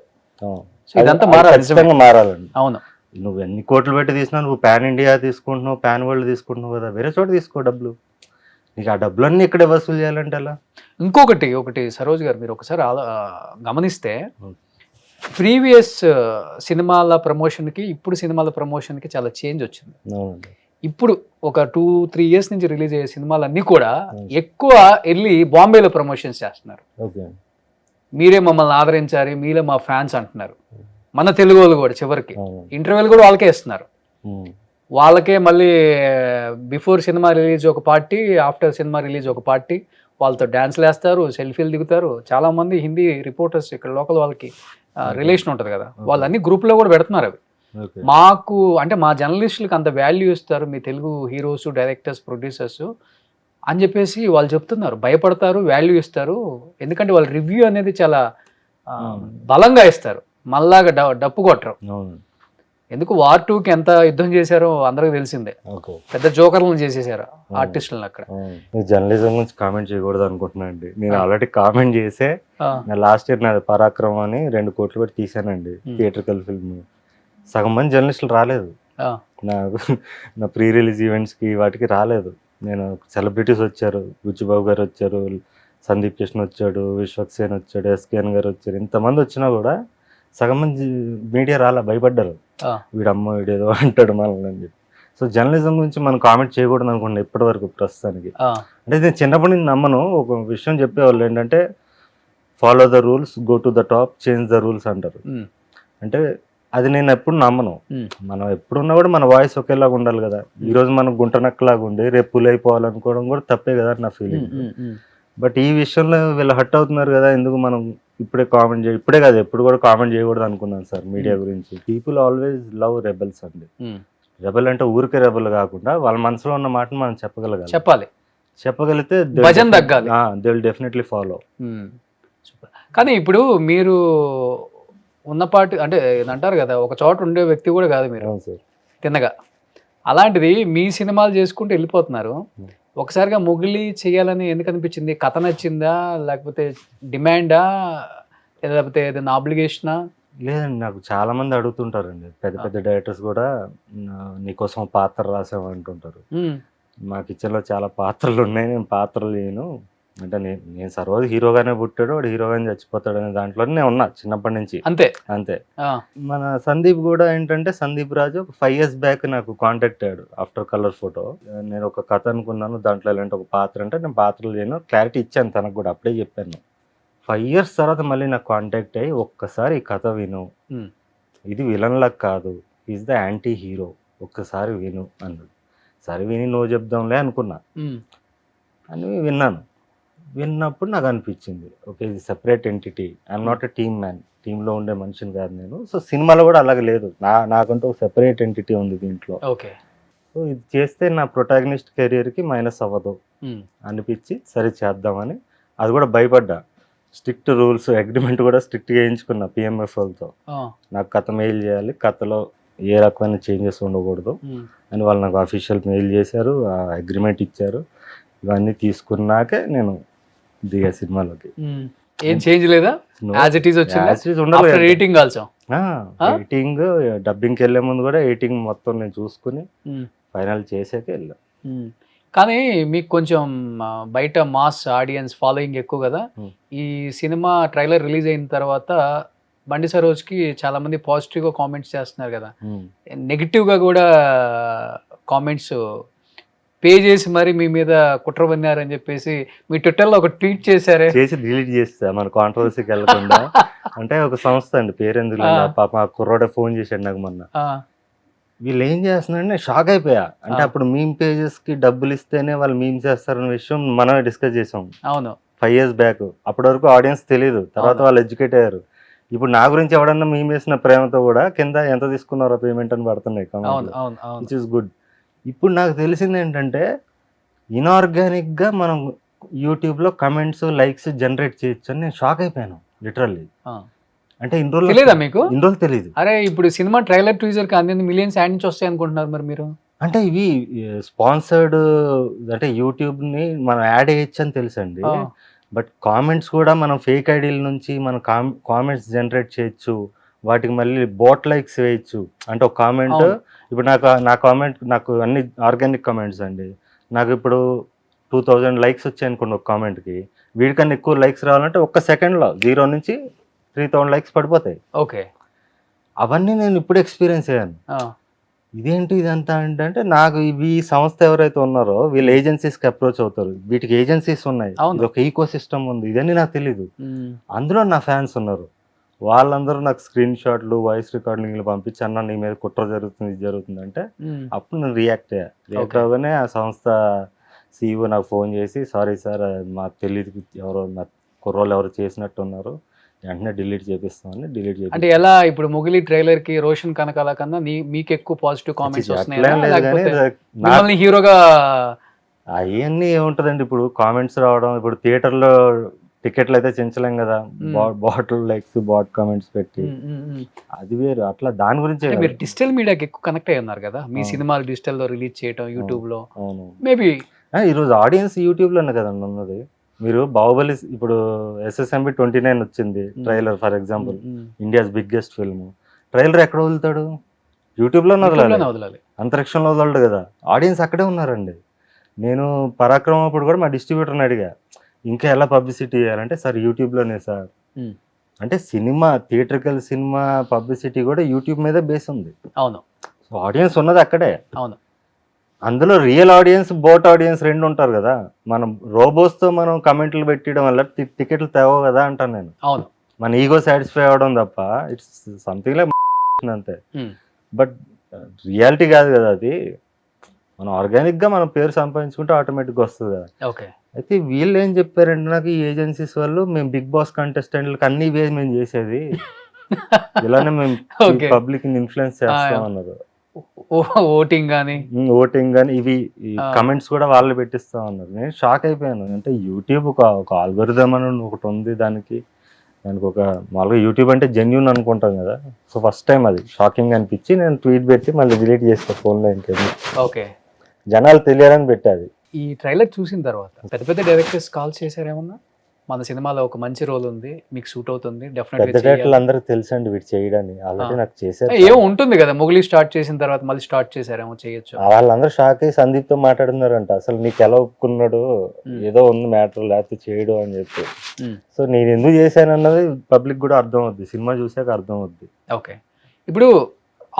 ఇదంతా మారాలండి. అవును, నువ్వు ఎన్ని కోట్లు పెట్టి తీసినా, నువ్వు పాన్ ఇండియా తీసుకుంటున్నావు, పాన్ వరల్డ్ తీసుకుంటున్నావు కదా, వేరే చోట తీసుకో డబ్బులు. నీకు ఆ డబ్బులన్నీ ఇక్కడే వసూలు చేయాలంటే అలా. ఇంకొకటి సరోజ్ గారు, మీరు ఒకసారి గమనిస్తే ప్రీవియస్ సినిమాల ప్రమోషన్కి ఇప్పుడు సినిమాల ప్రమోషన్కి చాలా చేంజ్ వచ్చింది. అవునండి. ఇప్పుడు ఒక 2-3 ఇయర్స్ నుంచి రిలీజ్ అయ్యే సినిమాలన్నీ కూడా ఎక్కువ వెళ్ళి బాంబేలో ప్రమోషన్స్ చేస్తున్నారు. ఓకే. మీరే మమ్మల్ని ఆదరించారు, మీరే మా ఫ్యాన్స్ అంటున్నారు. మన తెలుగు వాళ్ళు కూడా చివరికి అవును. ఇంటర్వ్యూలు కూడా వాళ్ళకే ఇస్తున్నారు. ఉమ్. వాళ్ళకే మళ్ళీ బిఫోర్ సినిమా రిలీజ్ ఒక పార్టీ, ఆఫ్టర్ సినిమా రిలీజ్ ఒక పార్టీ, వాళ్ళతో డ్యాన్స్లు వేస్తారు, సెల్ఫీలు దిగుతారు. చాలా మంది హిందీ రిపోర్టర్స్ ఇక్కడ లోకల్ వాళ్ళకి రిలేషన్ ఉంటుంది కదా, వాళ్ళన్నీ గ్రూప్లో కూడా పెడుతున్నారు అవి. ఓకే. మాకు అంటే మా జర్నలిస్టులకు అంత వాల్యూ ఇస్తారు మీ తెలుగు హీరోస్, డైరెక్టర్స్, ప్రొడ్యూసర్స్ అని చెప్పేసి వాళ్ళు చెప్తున్నారు. భయపడతారు, వాల్యూ ఇస్తారు. ఎందుకంటే వాళ్ళ రివ్యూ అనేది చాలా బలంగా ఇస్తారు. మళ్ళాగా డప్పు కొట్టరు. అవును. ఎందుకు వార్ 2కి ఎంత యుద్ధం చేశారో అందరికి తెలిసిందే. ఓకే. పెద్ద జోకర్లను చేసేసారు ఆర్టిస్టులను అక్కడ. జర్నలిజం గురించి కామెంట్ చేయకూడదు అనుకుంటున్నా అండి. నేను ఆల్రెడీ కామెంట్ చేసే నా లాస్ట్ ఇయర్ నాది పరాక్రమం అని 2 కోట్లు పెట్టి తీసానండి థియేట్రికల్ ఫిల్మ్. సగం మంది జర్నలిస్టులు రాలేదు నా ప్రీ రిలీజ్ ఈవెంట్స్కి, వాటికి రాలేదు. నేను సెలబ్రిటీస్ వచ్చారు, బుచ్చిబాబు గారు వచ్చారు, సందీప్ కృష్ణ వచ్చాడు, విశ్వక్సేన్ వచ్చాడు, ఎస్కేఎన్ గారు వచ్చారు. ఇంతమంది వచ్చినా కూడా సగం మంది మీడియా రాలా, భయపడ్డారు. వీడేదో అంటాడు మనల్ని అని చెప్పి. సో జర్నలిజం గురించి మనం కామెంట్ చేయకూడదు అనుకోండి ఇప్పటి వరకు ప్రస్తుతానికి. అంటే నేను చిన్నప్పటి నుంచి నమ్మను. ఒక విషయం చెప్పేవాళ్ళు ఏంటంటే follow the rules, go to the top, change the rules అంటారు. అంటే అది నేను ఎప్పుడు నమ్మను. మనం ఎప్పుడున్నా కూడా మన వాయిస్ ఒకేలాగా ఉండాలి కదా. ఈరోజు మనం గుంటనక్కలాగా ఉండి రేపు పుల్ అయిపోవాలనుకోవడం కూడా తప్పే కదా నా ఫీలింగ్. బట్ ఈ విషయంలో వీళ్ళు హట్ అవుతున్నారు కదా, ఎందుకు మనం ఇప్పుడే కాదు ఎప్పుడు కూడా కామెంట్ చేయకూడదు అనుకున్నాను సార్ మీడియా గురించి. పీపుల్ ఆల్వేస్ లవ్ రెబెల్స్ అండి. రెబెల్ అంటే ఊరికే రెబెల్ కాకుండా వాళ్ళ మనసులో ఉన్న మాటను మనం చెప్పగలిగితే భజన తగ్గాలి, దే విల్ డెఫినెట్లీ ఫాలో. కానీ ఇప్పుడు మీరు ఉన్నపాటి అంటే అంటారు కదా, ఒక చోట ఉండే వ్యక్తి కూడా కాదు మీరు తిన్నగా. అలాంటిది మీ సినిమాలు చేసుకుంటూ వెళ్ళిపోతున్నారు. ఒకసారిగా మొగిలి చేయాలని ఎందుకు అనిపించింది? కథ నచ్చిందా, లేకపోతే డిమాండా, లేకపోతే ఏదైనా ఆబ్లిగేషనా? లేదండి, నాకు చాలా మంది అడుగుతుంటారండి. పెద్ద డైరెక్టర్స్ కూడా నీకోసం పాత్ర రాసాము అంటుంటారు. మా కిచెన్లో చాలా పాత్రలు ఉన్నాయి, నేను పాత్రలు లేను అంటే నేను సర్వోజు హీరోగానే పుట్టాడు, వాడు హీరోగానే చచ్చిపోతాడు అనే దాంట్లోనే నేను ఉన్నా చిన్నప్పటి నుంచి. అంతే. మన సందీప్ కూడా ఏంటంటే, సందీప్ రాజు 5 years బ్యాక్ నాకు కాంటాక్ట్ అయ్యాడు ఆఫ్టర్ కలర్ ఫోటో. నేను ఒక కథ అనుకున్నాను, దాంట్లో ఎలాంటి ఒక పాత్ర అంటే నేను పాత్రలు లేను, క్లారిటీ ఇచ్చాను తనకు కూడా, అప్పుడే చెప్పాను. 5 years తర్వాత మళ్ళీ నాకు కాంటాక్ట్ అయ్యి ఒక్కసారి ఈ కథ విను, ఇది విలన్ లాగా కాదు, ఈజ్ ద యాంటీ హీరో, ఒక్కసారి విను అన్నాడు. సరే విని నో చెప్దాంలే అనుకున్నా అని విన్నాను. విన్నప్పుడు నాకు అనిపించింది, ఓకే ఇది separate entity, I'm not a team man, టీంలో ఉండే మనిషిని కాదు నేను. సో సినిమాలో కూడా అలాగే లేదు, నాకంటూ ఒక సెపరేట్ ఎంటిటీ ఉంది దీంట్లో. సో ఇది చేస్తే నా ప్రొటాగనిస్ట్ కెరియర్కి మైనస్ అవ్వదు అనిపించి సరే చేద్దామని. అది కూడా భయపడ్డా, స్ట్రిక్ట్ రూల్స్ అగ్రిమెంట్ కూడా స్ట్రిక్ట్గా వేయించుకున్నా పిఎంఎఫ్ వాళ్ళతో. నాకు కథ మెయిల్ చేయాలి, కథలో ఏ రకమైన చేంజెస్ ఉండకూడదు అని వాళ్ళు నాకు అఫీషియల్ మెయిల్ చేశారు, అగ్రిమెంట్ ఇచ్చారు. ఇవన్నీ తీసుకున్నాకే నేను దిగా సినిమాలోకి. ఏం చేంజ్ లేదా? ఎడిటింగ్ డబ్బింగ్కి వెళ్ళే ముందు కూడా ఎడిటింగ్ మొత్తం నేను చూసుకుని ఫైనల్ చేసాకే వెళ్ళా. కానీ మీకు కొంచెం బయట మాస్ ఆడియన్స్ ఫాలోయింగ్ ఎక్కువ కదా. ఈ సినిమా ట్రైలర్ రిలీజ్ అయిన తర్వాత బండి సరోజ్కి చాలా మంది పాజిటివ్గా కామెంట్స్ చేస్తున్నారు కదా, నెగిటివ్గా కూడా కామెంట్స్ పే చేసి మరి మీ మీద కుట్ర పన్నారని చెప్పేసి మీ ట్విట్టర్లో ఒక ట్వీట్ చేశారే. చేసి డిలీట్ చేస్తా మన కాంట్రవర్సీకి వెళ్ళకుండా. అంటే ఒక సంస్థ అండి, పేరెందుకు పాప ఆ కుర్రోడే ఫోన్ చేశాడు నాకు మొన్న. వీళ్ళు ఏం చేస్తున్నారంటే నేను షాక్ అయిపోయా. అంటే అప్పుడు మీమ్ పేజెస్కి డబ్బులు ఇస్తేనే వాళ్ళు మీమ్ చేస్తారన్న విషయం మనమే డిస్కస్ చేసాం. అవును, 5 years బ్యాక్. అప్పటి వరకు ఆడియన్స్ తెలియదు, తర్వాత వాళ్ళు ఎడ్యుకేట్ అయ్యారు. ఇప్పుడు నా గురించి ఎవడన్నా మేము వేసిన ప్రేమతో కూడా కింద ఎంత తీసుకున్నారో పేమెంట్ అని పడుతున్నాయి, విచ్ ఇస్ గుడ్. ఇప్పుడు నాకు తెలిసింది ఏంటంటే, ఇన్ఆర్గానిక్గా మనం యూట్యూబ్లో కమెంట్స్ లైక్స్ జనరేట్ చేయొచ్చు అని నేను షాక్ అయిపోయాను లిటరల్లీ. అంటే ఇన్ని రోజులు తెలియదు. అరే ఇప్పుడు సినిమా ట్రైలర్ టీజర్ కి అన్ని మిలియన్స్ యాడ్ నుంచి వస్తాయి అనుకుంటున్నారు మరి మీరు. అంటే ఇవి స్పాన్సర్డ్, అంటే యూట్యూబ్ని మనం యాడ్ వేయచ్చు అని తెలుసండి. బట్ కామెంట్స్ కూడా మనం ఫేక్ ఐడీల నుంచి మనం కామెంట్స్ జనరేట్ చేయొచ్చు, వాటికి మళ్ళీ బోట్ లైక్స్ వేయచ్చు. అంటే ఒక కామెంట్ ఇప్పుడు నా కామెంట్ నాకు అన్ని ఆర్గానిక్ కామెంట్స్ అండి. నాకు ఇప్పుడు 2000 లైక్స్ వచ్చాయి అనుకోండి ఒక కామెంట్కి, వీడికన్నా ఎక్కువ లైక్స్ రావాలంటే ఒక్క సెకండ్లో 0 నుంచి 3000 లైక్స్ పడిపోతాయి. ఓకే. అవన్నీ నేను ఇప్పుడు ఎక్స్పీరియన్స్ అయ్యాను. ఇదేంటి ఇదంతా అంటే నాకు ఇవి ఈ సంస్థ ఎవరైతే ఉన్నారో వీళ్ళు ఏజెన్సీస్కి అప్రోచ్ అవుతారు. వీటికి ఏజెన్సీస్ ఉన్నాయి, అవును. ఇది ఒక ఈకో సిస్టమ్ ఉంది, ఇదన్నీ నాకు తెలీదు. అందులో నా ఫ్యాన్స్ ఉన్నారు. వాళ్ళందరూ నాకు స్క్రీన్ షాట్లు, వాయిస్ రికార్డింగ్లు పంపించి అన్న నీ మీద కుట్ర జరుగుతుంది, ఇది జరుగుతుంది అంటే అప్పుడు నేను రియాక్ట్ అవ్వగానే ఆ సంస్థ CEO నాకు ఫోన్ చేసి సారీ సార్ మాకు తెలియదు, ఎవరో నా కుర్రోళ్ళు ఎవరు చేసినట్టు ఉన్నారు, వెంటనే డిలీట్ చేపిస్తామని డిలీట్ చేసి. అంటే ఎలా ఇప్పుడు మొగిలి ట్రైలర్ కి రోషన్ కనకాల కన్నా మీకు ఎక్కువ పాజిటివ్ కామెంట్స్ వస్తున్నాయి, హీరోగా అవన్నీ ఏముంటదండి, ఇప్పుడు కామెంట్స్ రావడం, ఇప్పుడు థియేటర్లో టికెట్లు అయితే చించలేం కదా, బాటిల్ లైక్స్ బాట్ కామెంట్స్ పెట్టి, అది వేరు. అట్లా దాని గురించి మీరు డిజిటల్ మీడియాకి ఎక్కువ కనెక్ట్ అయ్యి ఉన్నారు కదా, మీ సినిమాలు డిజిటల్ లో రిలీజ్ చేయడం యూట్యూబ్ లో. మేబీ ఈరోజు ఆడియన్స్ యూట్యూబ్ లోనే కదండి ఉన్నది. మీరు బాహుబలి ఇప్పుడు SSMB 29 వచ్చింది trailer, for example India's biggest film, trailer ఎక్కడ వదులుతాడు? యూట్యూబ్ లో వదలాలి, అంతరిక్షంలో వదలడు కదా. ఆడియన్స్ అక్కడే ఉన్నారండి. నేను పరాక్రమం అప్పుడు కూడా మా డిస్ట్రిబ్యూటర్ని అడిగా ఇంకా ఎలా పబ్లిసిటీ చేయాలంటే, సార్ యూట్యూబ్లోనే సార్ అంటే సినిమా థియేట్రికల్ సినిమా పబ్లిసిటీ కూడా యూట్యూబ్ మీద బేస్ ఉంది. అవును, ఆడియన్స్ ఉన్నది అక్కడే. అవును, అందులో రియల్ ఆడియన్స్, బోట్ ఆడియన్స్ రెండు ఉంటారు కదా. మనం రోబోస్తో మనం కమెంట్లు పెట్టడం వల్ల టికెట్లు తేవో కదా అంటాను నేను. అవును, మన ఈగో సాటిస్ఫై అవ్వడం తప్ప ఇట్స్ సంథింగ్ లైక్ అంతే. బట్ రియాలిటీ కాదు కదా అది. మనం ఆర్గానిక్గా మన పేరు సంపాదించుకుంటే ఆటోమేటిక్గా వస్తుంది కదా. ఓకే. అయితే వీళ్ళు ఏం చెప్పారంటే నాకు, ఈ ఏజెన్సీస్ వాళ్ళు మేము బిగ్ బాస్ కంటెస్టెంట్లకు అన్ని వేసి మేము చేసేది ఇలానే మేము పబ్లిక్ ఇన్ఫ్లుయెన్స్ చేస్తాం అన్నారు. ఓటింగ్ కానీ ఇవి కమెంట్స్ కూడా వాళ్ళు పెట్టిస్తా ఉన్నారు. నేను షాక్ అయిపోయాను. అంటే యూట్యూబ్ ఒక ఆల్గోరిథం అని ఒకటి ఉంది, దానికి ఒక మామూలుగా యూట్యూబ్ అంటే జెన్యూన్ అనుకుంటాం కదా. సో ఫస్ట్ టైం అది షాకింగ్ అనిపించి నేను ట్వీట్ పెట్టి మళ్ళీ డిలీట్ చేస్తా ఫోన్లో. ఇంకేమి ఓకే, జనాలు తెలియాలని పెట్టాది. ఈ ట్రైలర్ చూసిన తర్వాత పెద్ద పెద్ద డైరెక్టర్స్ కాల్ చేశారేమన్నా, మన సినిమాలో ఒక మంచి రోల్ ఉంది, మీకు సూట్ అవుతుంది డెఫినెట్లీ, అందరికి తెలుసండి వీటి చేయడానికి, ఆల్రెడీ నాకు చేశారు. ఏమో ఉంటుంది కదా, మొగిలి స్టార్ట్ చేసిన తర్వాత మళ్ళీ స్టార్ట్ చేశారేమో, చేయొచ్చు. వాళ్ళందరూ షాక్ అయ్యి సందీప్ తో మాట్లాడుతున్నారంట, అసలు నీకు ఎలా ఒప్పుకున్నాడు, ఏదో ఉంది మ్యాటర్ లేకపోతే చేయడు అని చెప్పి. సో నేను ఎందుకు చేశాను అన్నది పబ్లిక్ కూడా అర్థం అవుద్ది, సినిమా చూసాక అర్థం అవుద్ది. ఓకే. ఇప్పుడు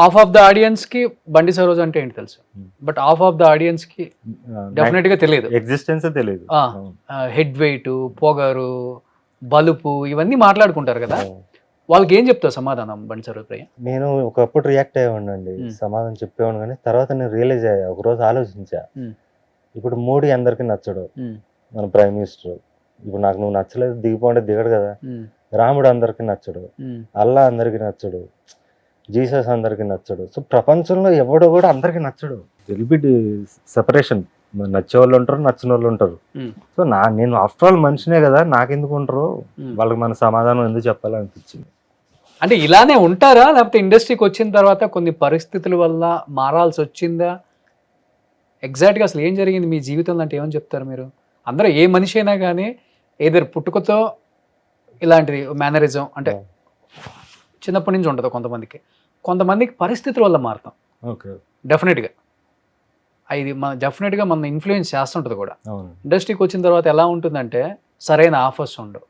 హాఫ్ ఆఫ్ ద ఆడియన్స్ కి బండి సరోజ్ అంటే ఏంటి తెలుసు, but half of the audience కి డెఫినెట్ గా తెలియదు, ఎగ్జిస్టెన్స్ తెలియదు. హెడ్ వెయిట్, పొగరు, బలుపు ఇవన్నీ మాట్లాడుకుంటారు కదా, వాళ్ళకి ఏం చెప్తావు సమాధానం బండి సరోజ్ ప్రియ? నేను ఒకప్పుడు రియాక్ట్ అయ్యేవాడినండి, సమాధానం చెప్పేవాడు, కానీ తర్వాత నేను రియలైజ్ అయ్యా, ఒకరోజు ఆలోచించా. ఇప్పుడు మోడీ అందరికి నచ్చడు, మన ప్రైమ్ మినిస్టర్. ఇప్పుడు నాకు నువ్వు నచ్చలేదు దిగిపోంటే దిగడు కదా. రాముడు అందరికి నచ్చడు, అల్లా అందరికి నచ్చడు, జీసస్ అందరికి నచ్చడు. సో ప్రపంచంలో ఎవడో కూడా అందరికి నచ్చడు. విల్ సెపరేషన్, నచ్చే వాళ్ళు ఉంటారు, నచ్చిన వాళ్ళు ఉంటారు. సో నేను ఆఫ్టర్ ఆల్ మనిషినే కదా, నాకెందుకు ఉంటారు, వాళ్ళకి మన సమాధానం ఎందుకు చెప్పాలనిపించింది. అంటే ఇలానే ఉంటారా, లేకపోతే ఇండస్ట్రీకి వచ్చిన తర్వాత కొన్ని పరిస్థితుల వల్ల మారాల్సి వచ్చిందా? ఎగ్జాక్ట్గా అసలు ఏం జరిగింది మీ జీవితంలో అంటే ఏమని చెప్తారు మీరు? అందరూ ఏ మనిషి అయినా కానీ ఏదర్ పుట్టుకతో ఇలాంటిది మేనరిజం అంటే చిన్నప్పటి నుంచి ఉంటుంది కొంతమందికి పరిస్థితుల వల్ల మారుతాం. ఓకే, డెఫినెట్గా ఇది డెఫినెట్గా మన ఇన్ఫ్లుయెన్స్ చేస్తుంటుంది కూడా. ఇండస్ట్రీకి వచ్చిన తర్వాత ఎలా ఉంటుందంటే, సరైన ఆఫర్స్ ఉండవు,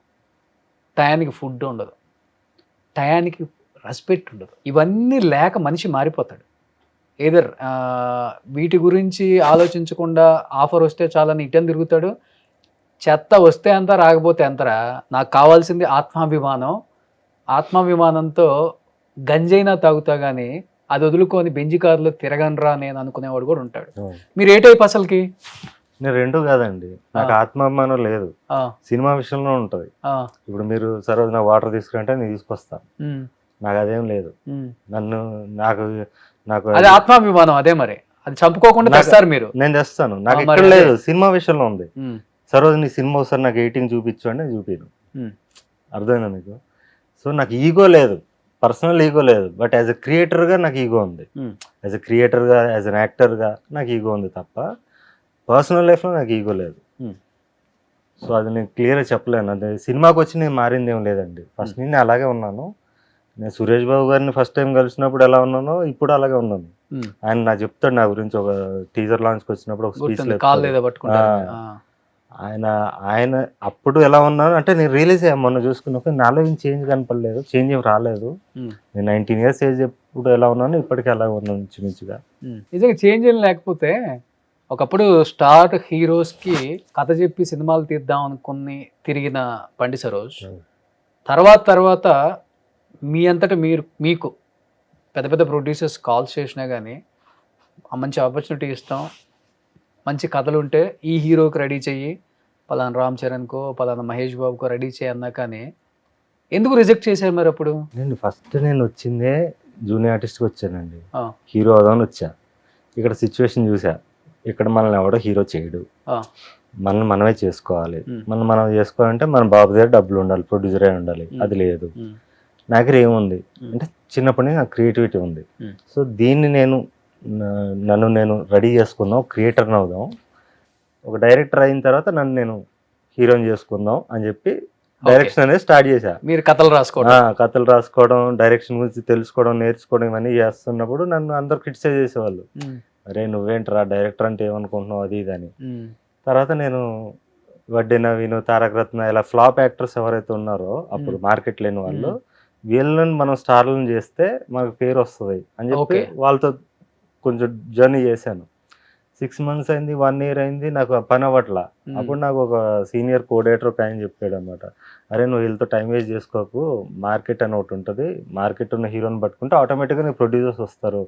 టయానికి ఫుడ్ ఉండదు, టయానికి రెస్పెక్ట్ ఉండదు, ఇవన్నీ లేక మనిషి మారిపోతాడు. ఏదర్ వీటి గురించి ఆలోచించకుండా ఆఫర్ వస్తే చాలని ఇటని తిరుగుతాడు. చెత్త వస్తే అంతా రాకపోతే ఎంతరా, నాకు కావాల్సింది ఆత్మాభిమానంతో గంజైనా తాగుతా కానీ అది వదులుకొని బెంజి కారులో తిరగనరా నేను అనుకునేవాడు కూడా ఉంటాడు. మీరు ఏ టైప్ అసలుకి? నేను రెండు కాదండి, నాకు ఆత్మాభిమానం లేదు, సినిమా విషయంలో ఉంటది. ఇప్పుడు మీరు సరోజు నా వాటర్ తీసుకుంటే నేను తీసుకొస్తాను, నాకు అదేం లేదు. నాకు అది ఆత్మాభిమానం, అదే మరి అది చంపుకోకుండా తెస్తారు మీరు. నేను తెస్తాను, నాకు ఇక్కడ లేదు, సినిమా విషయంలో ఉంది. సరోజు నీ సినిమా ఒకసారి నాకు 18 చూపించు అంటే చూపిను, అర్థమైనా మీకు? సో నాకు ఈగో లేదు, పర్సనల్ ఈగో లేదు, బట్ యాజ్ ఎ క్రియేటర్గా నాకు ఈగో ఉంది. యాజ్ ఎ క్రియేటర్గా, యాజ్ ఎన్ యాక్టర్గా నాకు ఈగో ఉంది తప్ప పర్సనల్ లైఫ్లో నాకు ఈగో లేదు. సో అది నేను క్లియర్గా చెప్పలేను. అదే సినిమాకి వచ్చి నేను మారింది ఏం లేదండి, ఫస్ట్ నేను అలాగే ఉన్నాను. నేను సురేష్ బాబు గారిని ఫస్ట్ టైం కలిసినప్పుడు ఎలా ఉన్నానో ఇప్పుడు అలాగే ఉన్నాను. ఆయన నాకు చెప్తాడు నా గురించి, ఒక టీజర్ లాంచ్కి వచ్చినప్పుడు ఒక స్పీచ్ ఆయన ఆయన అప్పుడు ఎలా ఉన్నాను అంటే నేను రియలైజ్ అయ్యా మొన్న చూసుకున్నప్పుడు నాలో ఏం చేంజ్ కనపడలేదు, చేంజ్ ఏం రాలేదు. నేను 19 years ఏజ్ ఎప్పుడు ఎలా ఉన్నాను ఇప్పటికీ అలా ఉన్నాను ఇంచుమించుగా. నిజంగా చేంజ్ ఏం లేకపోతే ఒకప్పుడు స్టార్ హీరోస్కి కథ చెప్పి సినిమాలు తీద్దాం అనుకుని తిరిగిన బండి సరోజ్ తర్వాత మీ అంతటా మీకు పెద్ద పెద్ద ప్రొడ్యూసర్స్ కాల్స్ చేసినా కానీ మంచి ఆపర్చునిటీ ఇస్తాం, మంచి కథలు ఉంటే ఈ హీరోకి రెడీ చెయ్యి, పలానా రామ్ చరణ్కో పలానా మహేష్ బాబుకో రెడీ చేయి అన్నా కానీ ఎందుకు రిజెక్ట్ చేశారు మరి అప్పుడు? నేను వచ్చిందే జూనియర్ ఆర్టిస్ట్కి వచ్చానండి, ఆ. హీరో అవుదామని వచ్చా. ఇక్కడ సిచ్యువేషన్ చూసా, ఇక్కడ మనల్ని ఎవడో హీరో చేయడు, మనమే చేసుకోవాలి. మనం చేసుకోవాలంటే మన బాబు దగ్గర డబ్బులు ఉండాలి, ప్రొడ్యూసరే ఉండాలి, అది లేదు. నా దగ్గర ఏముంది అంటే చిన్నప్పటి నుంచి నాకు క్రియేటివిటీ ఉంది. సో దీన్ని నన్ను నేను రెడీ చేసుకుందాం, క్రియేటర్ని అవుదాం, ఒక డైరెక్టర్ అయిన తర్వాత నన్ను నేను హీరోని చేసుకుందాం అని చెప్పి డైరెక్షన్ అనేది స్టార్ట్ చేశా. మీరు కథలు రాసుకోవడం, డైరెక్షన్ గురించి తెలుసుకోవడం, నేర్చుకోవడం ఇవన్నీ చేస్తున్నప్పుడు నన్ను అందరు క్రిటిసైజ్ చేసేవాళ్ళు, అరే నువ్వేంట్రా డైరెక్టర్ అంటే ఏమనుకుంటున్నావు అది ఇది అని. తర్వాత నేను వడ్డీ నవీన్, తారక రత్న ఇలా ఫ్లాప్ యాక్టర్స్ ఎవరైతే ఉన్నారో అప్పుడు మార్కెట్ లేని వాళ్ళు, వీళ్ళని మనం స్టార్లను చేస్తే మనకు పేరు వస్తుంది అని చెప్పి వాళ్ళతో కొంచెం జర్నీ చేశాను. 6 months అయింది, 1 year అయింది, నాకు పని అవ్వట్లా. అప్పుడు నాకు ఒక సీనియర్ కోఆర్డినేటర్ ఒక ఆయన చెప్పాడు అనమాట, అరే నువ్వు వీళ్ళతో టైం వేస్ట్ చేసుకోకు, మార్కెట్ అని ఒకటి ఉంటుంది, మార్కెట్ ఉన్న హీరోని పట్టుకుంటే ఆటోమేటిక్గా నీకు ప్రొడ్యూసర్స్ వస్తారు,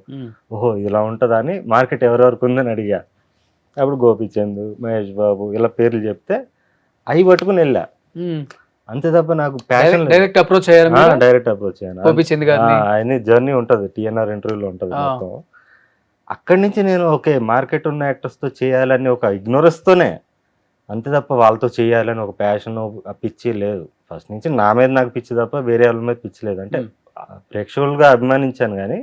ఓహో ఇలా ఉంటుందా అని మార్కెట్ ఎవరెవరికి ఉందని అడిగా. అప్పుడు గోపీచంద్, మహేష్ బాబు ఇలా పేర్లు చెప్తే అవి పట్టుకుని వెళ్ళా, అంతే తప్ప నాకు ప్యాషన్ డైరెక్ట్ అప్రోచ్ అయ్యాను. ఆయన జర్నీ ఉంటుంది, టీఎన్ఆర్ ఇంటర్వ్యూలో ఉంటుంది మొత్తం. అక్కడి నుంచి నేను ఓకే మార్కెట్ ఉన్న యాక్టర్స్తో చేయాలని ఒక ఇగ్నోరెన్స్తోనే, అంతే తప్ప వాళ్ళతో చేయాలని ఒక ప్యాషన్ పిచ్చి లేదు. ఫస్ట్ నుంచి నా మీద నాకు పిచ్చి తప్ప వేరే వాళ్ళ మీద పిచ్చి లేదు. అంటే ప్రేక్షకులుగా అభిమానించాను కానీ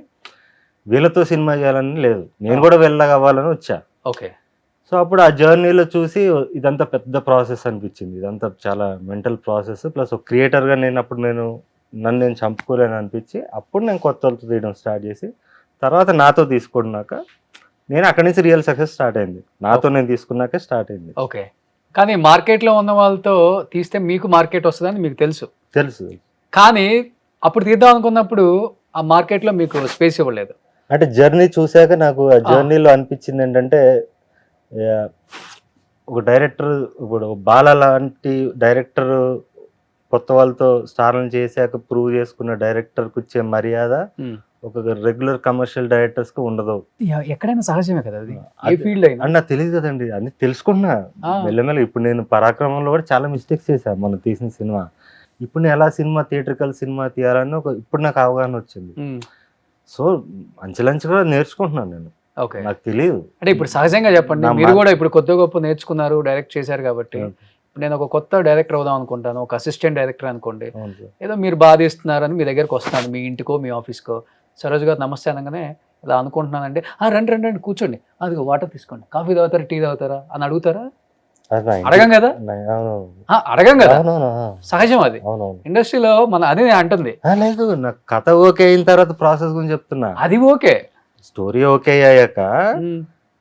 వీళ్ళతో సినిమా చేయాలని లేదు, నేను కూడా వెళ్ళగవ్వాలని వచ్చా. ఓకే. సో అప్పుడు ఆ జర్నీలో చూసి ఇదంతా పెద్ద ప్రాసెస్ అనిపించింది, ఇదంతా చాలా మెంటల్ ప్రాసెస్, ప్లస్ ఒక క్రియేటర్గా నన్ను నేను చంపుకోలేను అనిపించి అప్పుడు నేను కొత్త వాళ్ళతో తీయడం స్టార్ట్ చేసి తర్వాత నాతో తీసుకున్నాక నేను అక్కడి నుంచి రియల్ సక్సెస్ స్టార్ట్ అయింది, నాతో నేను తీసుకున్నాకే స్టార్ట్ అయింది. ఓకే. కానీ మార్కెట్లో ఉన్న వాళ్ళతో తీస్తే మీకు మార్కెట్ వస్తుందని మీకు తెలుసు, కానీ అప్పుడు తీద్దాం అనుకున్నప్పుడు ఆ మార్కెట్లో మీకు స్పేస్ ఇవ్వలేదు. అంటే జర్నీ చూశాక నాకు ఆ జర్నీలో అనిపించింది ఏంటంటే, ఒక డైరెక్టర్ ఇప్పుడు బాల లాంటి డైరెక్టర్ కొత్త వాళ్ళతో స్టార్లను చేశాక ప్రూవ్ చేసుకున్న డైరెక్టర్కి వచ్చే మర్యాద ఒక రెగ్యులర్ కమర్షియల్ డైరెక్టర్స్ కి ఉండదు. ఎక్కడైనా సహజమే కదా అది, ఏ ఫీల్డ్ అయినా. నాకు తెలియదు కదండి, అన్ని తెలుసుకున్నా మెల్లమెల్ల. ఇప్పుడు నేను పరాక్రమంలో కూడా చాలా మిస్టేక్స్ చేశాను మనం తీసిన సినిమా. ఇప్పుడు నేను ఎలా థియేట్రికల్ సినిమా తీయాలని ఇప్పుడు నాకు అవగాహన వచ్చింది. సో అంచెలంచెగా నేర్చుకుంటున్నాను నేను, నాకు తెలియదు. అంటే ఇప్పుడు సహజంగా చెప్పండి, మీరు కూడా ఇప్పుడు కొద్ది గొప్ప నేర్చుకున్నారు, డైరెక్ట్ చేశారు కాబట్టి. నేను ఒక కొత్త డైరెక్టర్ అవుదాం అనుకుంటాను, ఒక అసిస్టెంట్ డైరెక్టర్ అనుకోండి, ఏదో మీరు బాధిస్తున్నారని మీ దగ్గరకు వస్తాను, మీ ఇంటికో మీ ఆఫీస్కో, సరోజ్ గారు నమస్తే అనగానే ఇలా అనుకుంటున్నానంటే రండి కూర్చోండి, అది వాటర్ తీసుకోండి, కాఫీ తాగుతారా, టీ తాగుతారా అని అడుగుతారా? అడగం కదా, సహజం అది ఇండస్ట్రీలో. మన అది అంటుంది లేదు, నాకు కథ ఓకే అయిన తర్వాత ప్రాసెస్ గురించి చెప్తున్నా. అది ఓకే, స్టోరీ ఓకే అయ్యాక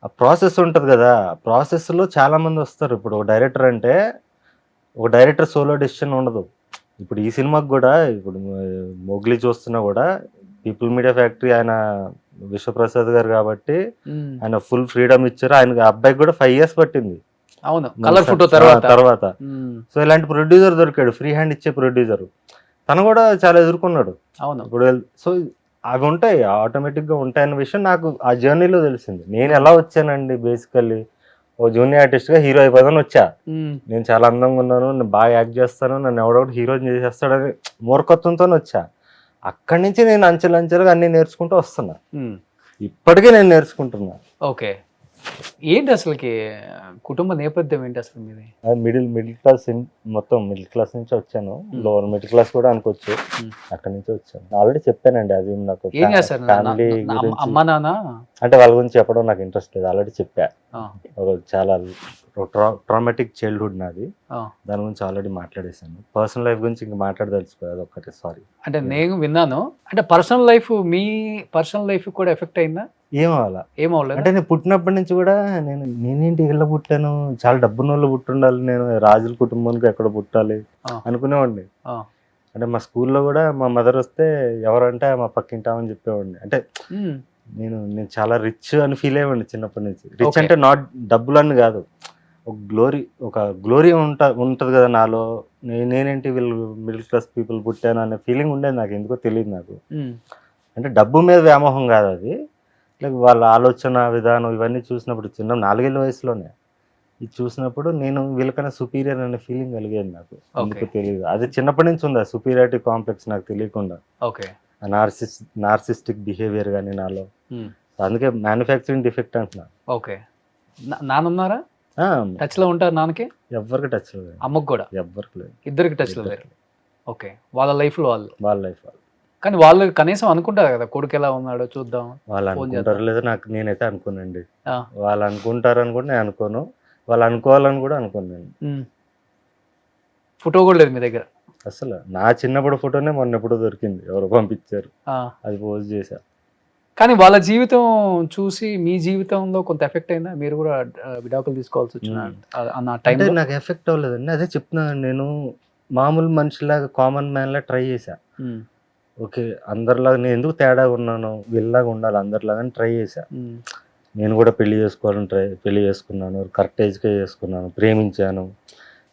ఆ ప్రాసెస్ ఉంటుంది కదా, ప్రాసెస్ లో చాలా మంది వస్తారు. ఇప్పుడు ఒక డైరెక్టర్ అంటే ఒక డైరెక్టర్ సోలో డెసిషన్ ఉండదు. ఇప్పుడు ఈ సినిమాకి కూడా ఇప్పుడు మొగ్లీ చూస్తున్నా కూడా పీపుల్ మీడియా ఫ్యాక్టరీ ఆయన విశ్వప్రసాద్ గారు కాబట్టి ఆయన ఫుల్ ఫ్రీడమ్ ఇచ్చారు. ఆయనకి అబ్బాయికి కూడా 5 years పట్టింది. అవును, కలర్ ఫోటో తర్వాత. సో ఇలాంటి ప్రొడ్యూసర్ దొరికాడు, ఫ్రీ హ్యాండ్ ఇచ్చే ప్రొడ్యూసర్. తను కూడా చాలా ఎదుర్కొన్నాడు. అవును. ఇప్పుడు సో అవి ఉంటాయి, ఆటోమేటిక్గా ఉంటాయన్న విషయం నాకు ఆ జర్నీలో తెలిసింది. నేను ఎలా వచ్చానండి, బేసికల్లీ ఓ జూనియర్ ఆర్టిస్ట్గా హీరో అయిపోదాని వచ్చా. నేను చాలా అందంగా ఉన్నాను, నేను బాగా యాక్ట్ చేస్తాను, నన్ను ఎవడొకటి హీరోని చేసేస్తాడని మూర్ఖత్వంతో వచ్చా. అక్కడి నుంచి నేను అంచెలంచెలుగా అన్ని నేర్చుకుంటూ వస్తున్నా, ఇప్పటికీ నేను నేర్చుకుంటున్నా. ఓకే. ఏంటి అసలుకి కుటుంబ నేపథ్యం ఏంటి అసలు మీది? మిడిల్ క్లాస్, మొత్తం మిడిల్ క్లాస్ నుంచి వచ్చాను. లోవర్ మిడిల్ క్లాస్ కూడా అనుకోవచ్చు, అక్కడి నుంచి వచ్చాను. ఆల్రెడీ చెప్పానండి, అది నాకు ఫ్యామిలీ గురించి, అమ్మా నాన్న అంటే వాళ్ళ గురించి చెప్పడం నాకు ఇంట్రెస్ట్ లేదు. ఆల్రెడీ చెప్పా, చాలా ట్రామాటిక్ చైల్డ్హుడ్ నాది, దాని గురించి ఆల్రెడీ మాట్లాడేశాను. పర్సనల్ లైఫ్ గురించి ఇంకా మాట్లాడదలుచుకోలేదు, ఒక్కటే సారీ. అంటే నేను విన్నాను, అంటే పర్సనల్ లైఫ్, మీ పర్సనల్ లైఫ్ కూడా ఎఫెక్ట్ అయిందా? ఏమవ్వాలా ఏం అవ్వలేదు. అంటే నేను పుట్టినప్పటి నుంచి కూడా నేనేంటి ఇలా పుట్టాను, చాలా డబ్బున్న వాళ్ళు పుట్టుండాలి, నేను రాజుల కుటుంబానికి ఎక్కడ పుట్టాలి అనుకునేవాడిని. అంటే మా స్కూల్లో కూడా మా మదర్ వస్తే ఎవరంటే మా పక్కింటామని చెప్పేవాడిని. అంటే నేను చాలా రిచ్ అని ఫీల్ అయ్యేవాడిని చిన్నప్పటి నుంచి. రిచ్ అంటే నాట్ డబ్బులు అని కాదు, ఒక గ్లోరీ ఉంటుంది కదా నాలో. నేనేంటి వీళ్ళు మిడిల్ క్లాస్ పీపుల్ పుట్టాను అనే ఫీలింగ్ ఉండేది నాకు, ఎందుకో తెలియదు నాకు. అంటే డబ్బు మీద వ్యామోహం కాదు అది, లైక్ వాళ్ళ ఆలోచన విధానం ఇవన్నీ చూసినప్పుడు, చిన్న 4 ఏళ్ళ వయసులోనే ఇది చూసినప్పుడు నేను వీళ్ళకన్నా సుపీరియర్ అనే ఫీలింగ్ కలిగేది నాకు, ఎందుకు తెలియదు. అది చిన్నప్పటి నుంచి ఉంది, ఆ సుపీరియారిటీ కాంప్లెక్స్ నాకు తెలియకుండా. నార్సిస్టిక్ బిహేవియర్ కానీ నాలో, అందుకే మ్యానుఫ్యాక్చరింగ్ డిఫెక్ట్ అంటున్నా. ఓకే, నానున్నారా? టచ్ లో ఉంటారు నాన్నకి? ఎవరికి టచ్ లేదు, అమ్మకు కూడా ఎవరికి లేదు, ఇద్దరికి టచ్ లో లేరు. ఓకే, వాళ్ళ లైఫ్ లో వాళ్ళ లైఫ్ కానీ వాళ్ళు కనీసం అనుకుంటారు కదా కొడుకు ఎలా ఉన్నాడో చూద్దాం. వాళ్ళు అనుకుంటారు లేదా నాకు, నేనైతే అనుకోనండి. వాళ్ళు అనుకుంటారు అని కూడా నేను అనుకోను, వాళ్ళు అనుకోవాలని కూడా అనుకోను నేను. ఫోటో కూడా లేదు మీ దగ్గర అసలు? నా చిన్నప్పుడు ఫోటోనే మొన్న ఎప్పుడో దొరికింది, ఎవరో పంపించారు, అది పోస్ట్ చేశా. కానీ వాళ్ళ జీవితం చూసి మీ జీవితంలో కొంత ఎఫెక్ట్ అయిందా? మీరు కూడా విడాకులు తీసుకోవాల్సి వచ్చిన అన్న టైం? నాకు ఎఫెక్ట్ అవ్వలేదండి, అదే చెప్తున్నాను. నేను మామూలు మనిషిలాగా, కామన్ మ్యాన్ లా ట్రై చేశా. ఓకే, అందరిలాగా నేను ఎందుకు తేడాగా ఉన్నాను, వీళ్ళలాగా ఉండాలి అందరిలాగా అని ట్రై చేశా. నేను కూడా పెళ్లి చేసుకున్నాను, కరెక్ట్ ఏజ్కే చేసుకున్నాను, ప్రేమించాను,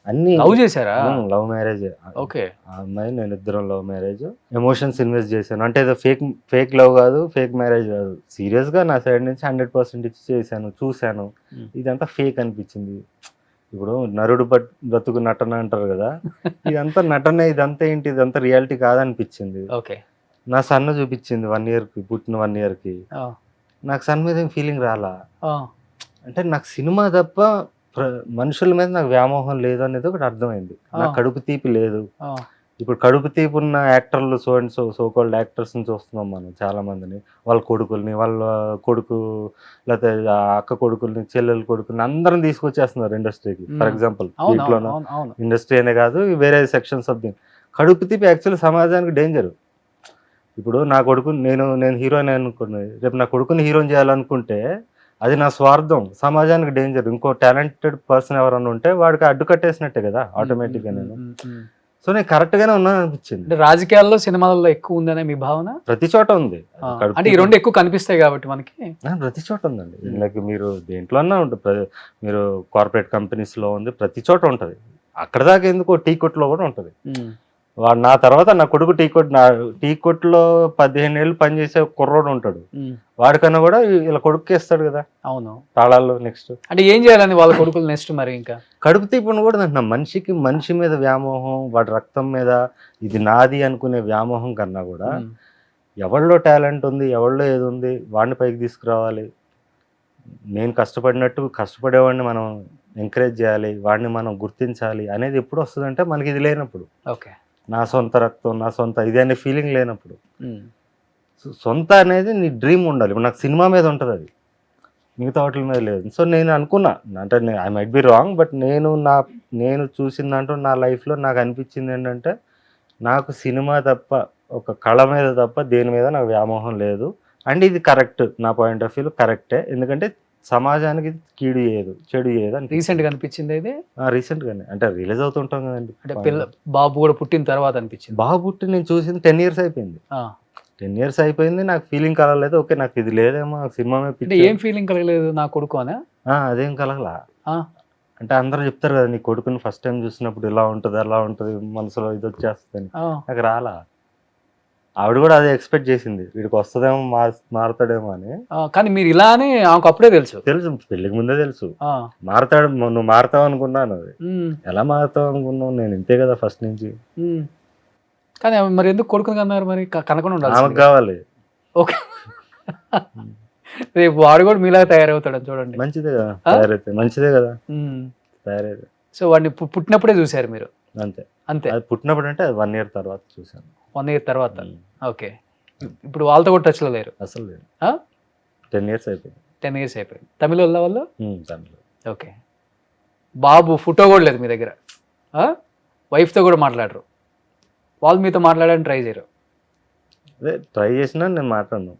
అన్ని లవ్ చేశారా? Love marriage. ఓకే, ఆ అమ్మాయి నేను ఇద్దరం లవ్ మ్యారేజ్. ఎమోషన్స్ ఇన్వెస్ట్ చేశాను, అంటే ఏదో ఫేక్ లవ్ కాదు, ఫేక్ మ్యారేజ్ కాదు, సీరియస్ గా నా సైడ్ నుంచి 100% ఇచ్చి చేశాను. చూశాను, ఇదంతా ఫేక్ అనిపించింది. ఇప్పుడు నరుడు బ్రతుకు నటన అంటారు కదా, ఇదంతా నటనే, ఇదంతా ఏంటి, ఇదంతా రియాలిటీ కాదనిపించింది. ఓకే, నా సన్న చూపించింది 1 year కి, పుట్టిన 1 year కి నాకు సన్ మీద ఏం ఫీలింగ్ రాలా. అంటే నాకు సినిమా తప్ప మనుషుల మీద నాకు వ్యామోహం లేదు అనేది ఒకటి అర్థమైంది. నాకు కడుపు తీపి లేదు. ఇప్పుడు కడుపు తీపి ఉన్న యాక్టర్లు, సో కాల్డ్ యాక్టర్స్ ని చూస్తున్నాం మనం చాలా మందిని, వాళ్ళ కొడుకుల్ని, వాళ్ళ కొడుకు లేకపోతే అక్క కొడుకుల్ని, చెల్లెల కొడుకుల్ని అందరం తీసుకొచ్చేస్తున్నారు ఇండస్ట్రీకి. ఫర్ ఎగ్జాంపుల్ దీంట్లోనూ ఇండస్ట్రీ అనే కాదు, వేరే సెక్షన్స్ ఆఫ్ ది కడుపు తీపి యాక్చువల్లీ సమాజానికి డేంజర్. ఇప్పుడు నా కొడుకు, నేను హీరోయిన్ అనుకున్నాను, రేపు నా కొడుకుని హీరోయిన్ చేయాలనుకుంటే అది నా స్వార్థం, సమాజానికి డేంజర్. ఇంకో టాలెంటెడ్ పర్సన్ ఎవరన్నా ఉంటే వాడికి అడ్డు కట్టేసినట్టే కదా ఆటోమేటిక్గా. నేను సో నేను కరెక్ట్ గానే ఉన్నాను అనిపించింది. రాజకీయాల్లో, సినిమాల్లో ఎక్కువ ఉందనే మీ భావన? ప్రతి చోట ఉంది, అంటే ఈ రెండు ఎక్కువ కనిపిస్తాయి కాబట్టి మనకి. ప్రతి చోట ఉందండి, లైక్ మీరు దేంట్లో అన్నా ఉంటుంది, మీరు కార్పొరేట్ కంపెనీస్ లో ఉంది, ప్రతి చోట ఉంటది. అక్కడ దాకా ఎందుకు, టీ కొట్లో కూడా ఉంటది. వాడు నా తర్వాత నా కొడుకు టీ కొట్లో 15 ఏళ్ళు పనిచేసే కుర్రోడు ఉంటాడు, వాడికన్నా కూడా ఇలా కొడుకు ఇస్తాడు కదా. అవును, తాళాలు. నెక్స్ట్ అంటే ఏం చేయాలని వాళ్ళ కొడుకులు నెక్స్ట్ మరి ఇంకా కడుపు తీపని కూడా అంటున్నా. మనిషి మీద వ్యామోహం, వాడి రక్తం మీద ఇది నాది అనుకునే వ్యామోహం కన్నా కూడా ఎవరిలో టాలెంట్ ఉంది, ఎవరిలో ఏది ఉంది, వాడిని పైకి తీసుకురావాలి. నేను కష్టపడేవాడిని మనం ఎంకరేజ్ చేయాలి, వాడిని మనం గుర్తించాలి అనేది ఎప్పుడు వస్తుందంటే మనకి ఇది లేనప్పుడు. ఓకే, నా సొంత రక్తం, నా సొంత ఇది అనే ఫీలింగ్ లేనప్పుడు. సొంత అనేది నీ డ్రీమ్ ఉండాలి. ఇప్పుడు నాకు సినిమా మీద ఉంటుంది, అది మిగతా వాటి మీద లేదు. సో నేను అనుకున్నా, అంటే I might be wrong, but నేను చూసిన దాంట్లో నా లైఫ్లో నాకు అనిపించింది ఏంటంటే, నాకు సినిమా తప్ప, ఒక కళ మీద తప్ప దేని మీద నాకు వ్యామోహం లేదు. అండ్ ఇది కరెక్ట్, నా పాయింట్ ఆఫ్ వ్యూలో కరెక్టే. ఎందుకంటే సమాజానికి కీడు చేయదు, చెడు చేయదు అని రీసెంట్ గా అనిపించింది. ఇది రీసెంట్ గానే, అంటే రిలీజ్ అవుతుంటాం కదండి. అంటే బాబు కూడా పుట్టిన తర్వాత అనిపించింది. బాబు పుట్టి నేను చూసింది 10 years అయిపోయింది. 10 years అయిపోయింది, నాకు ఫీలింగ్ కలగలేదు. ఓకే, నాకు ఇది లేదేమో, సినిమా మీద ఏం ఫీలింగ్ కలగలేదు నా కొడుకు అనే. అదేం కలగలా. అంటే అందరూ చెప్తారు కదా, నీ కొడుకుని ఫస్ట్ టైం చూసినప్పుడు ఇలా ఉంటుంది, అలా ఉంటుంది, మనసులో ఇది వచ్చేస్తుంది. నాకు రాలా. ఆవిడ కూడా అదే ఎక్స్పెక్ట్ చేసింది, వీడికి వస్తుందేమో, మారుతాడేమో అని. కానీ మీరు ఇలా అని ఆమెకు అప్పుడే తెలుసు పెళ్లికి ముందే తెలుసు మారుతాడు, నువ్వు మారుతావు అనుకున్నాను. అది ఎలా మారుతావు అనుకున్నావు, నేను ఇంతే కదా ఫస్ట్ నుంచి. కానీ మరి ఎందుకు కొడుకుని కన్నారు మరి? కనకుండా ఉండాలి, ఆమెకు కావాలి. ఓకే, రేపు వాడు కూడా మీలాగా తయారవుతాడు చూడండి. మంచిదే కదా, తయారైతే మంచిదే కదా, తయారైతే. సో వాడిని పుట్టినప్పుడే చూసారు మీరు? అంతే అంతే, అది పుట్టినప్పుడు అంటే 1 year తర్వాత చూసాను. 1 year తర్వాత. ఓకే, ఇప్పుడు వాళ్ళతో కూడా టచ్లో లేరు? అసలు లేరు. 10 years అయిపోయింది. 10 years అయిపోయింది. తమిళ వాళ్ళు? తమిళ. ఓకే, బాబు ఫోటో కూడా లేదు మీ దగ్గర? వైఫ్తో కూడా మాట్లాడరు? వాళ్ళు మీతో మాట్లాడడానికి ట్రై చేయరు? అదే ట్రై చేసినా నేను మాట్లాడను.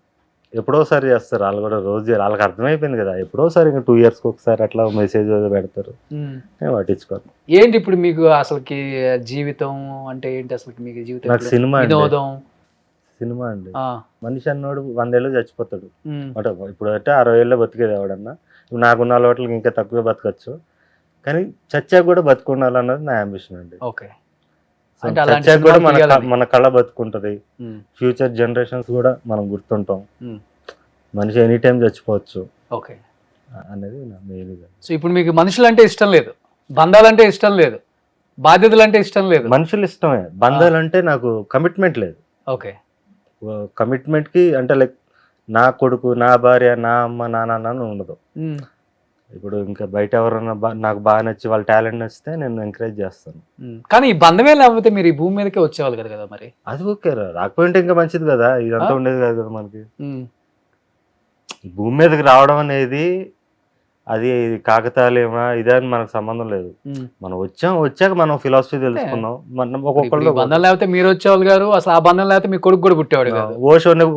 ఎప్పుడోసారి చేస్తారు వాళ్ళు కూడా, రోజు చేయరు. వాళ్ళకి అర్థమైపోయింది కదా, ఎప్పుడోసారి ఇంకా 2 yearsకి ఒకసారి అట్లా మెసేజ్ పెడతారు, నేను పట్టించుకోను. ఏంటి ఇప్పుడు మీకు అసలుకి జీవితం అంటే ఏంటి అసలు మీకు జీవితం నాకు ఇప్పుడు? సినిమా అండి, వినోదం. సినిమా అండి. ఆ, మనిషి అన్నోడు 100 ఏళ్ళు చచ్చిపోతాడు ఉమ్, అంటే, ఇప్పుడు అంటే 60 ఏళ్ళు బతికేది ఎవడన్నా, నాకున్న అలవాట్లకి ఇంకా తక్కువే బతకచ్చు, కానీ చచ్చాక కూడా బతుకుండాలన్నది నా అంబిషన్ అండి. ఓకే. సో అంటే అలాంటి చచ్చాక కూడా సినిమాలు తీయాలని. మన కళ బతుకుంటది, ఉమ్, ఫ్యూచర్ జనరేషన్స్ కూడా మనం గుర్తుంటాం, ఉమ్, మనిషి ఎనీ టైం చచ్చిపోవచ్చు ఓకే. అనేది నా మెయిన్. సో ఇప్పుడు మీకు మనుషులు అంటే ఇష్టం లేదు, బంధాలంటే ఇష్టం లేదు, బాధ్యతలు అంటే ఇష్టం లేదు. మనుషులు ఇష్టమే, బంధాలంటే నాకు కమిట్మెంట్ లేదు. ఓకే. కమిట్మెంట్ కి అంటే లైక్ నా కొడుకు, నా భార్య, నా అమ్మ, నా నాన్న అని ఉండదు. ఉమ్, ఇప్పుడు ఇంకా బయట ఎవరన్నా నాకు బాగా నచ్చి వాళ్ళ టాలెంట్ నచ్చితే నేను ఎంకరేజ్ చేస్తాను. ఉమ్. కానీ ఈ బంధమే లేకపోతే మీరు ఈ భూమి మీదకే వచ్చేవాళ్ళు కదా కదా మరి. అది ఓకే రాకపోయింటే ఇంకా మంచిది కదా, ఇదంతా ఉండేది కాదు కదా మనకి. ఉమ్, ఈ భూమి మీదకి రావడం అనేది అది కాకతాళీయమా ఇదే అని మనకు సంబంధం లేదు. ఉమ్. మనం వచ్చాక మనం ఫిలాసఫీ తెలుసుకున్నాం. మనం ఇప్పుడు ఈ ఒక్కొక్కళ్ళు బంధం లేకపోతే మీరు వచ్చేవాళ్ళు గారు, అసలు ఆ బంధం లేకపోతే మీ కొడుకు కూడా పుట్టేవాడు కాదు.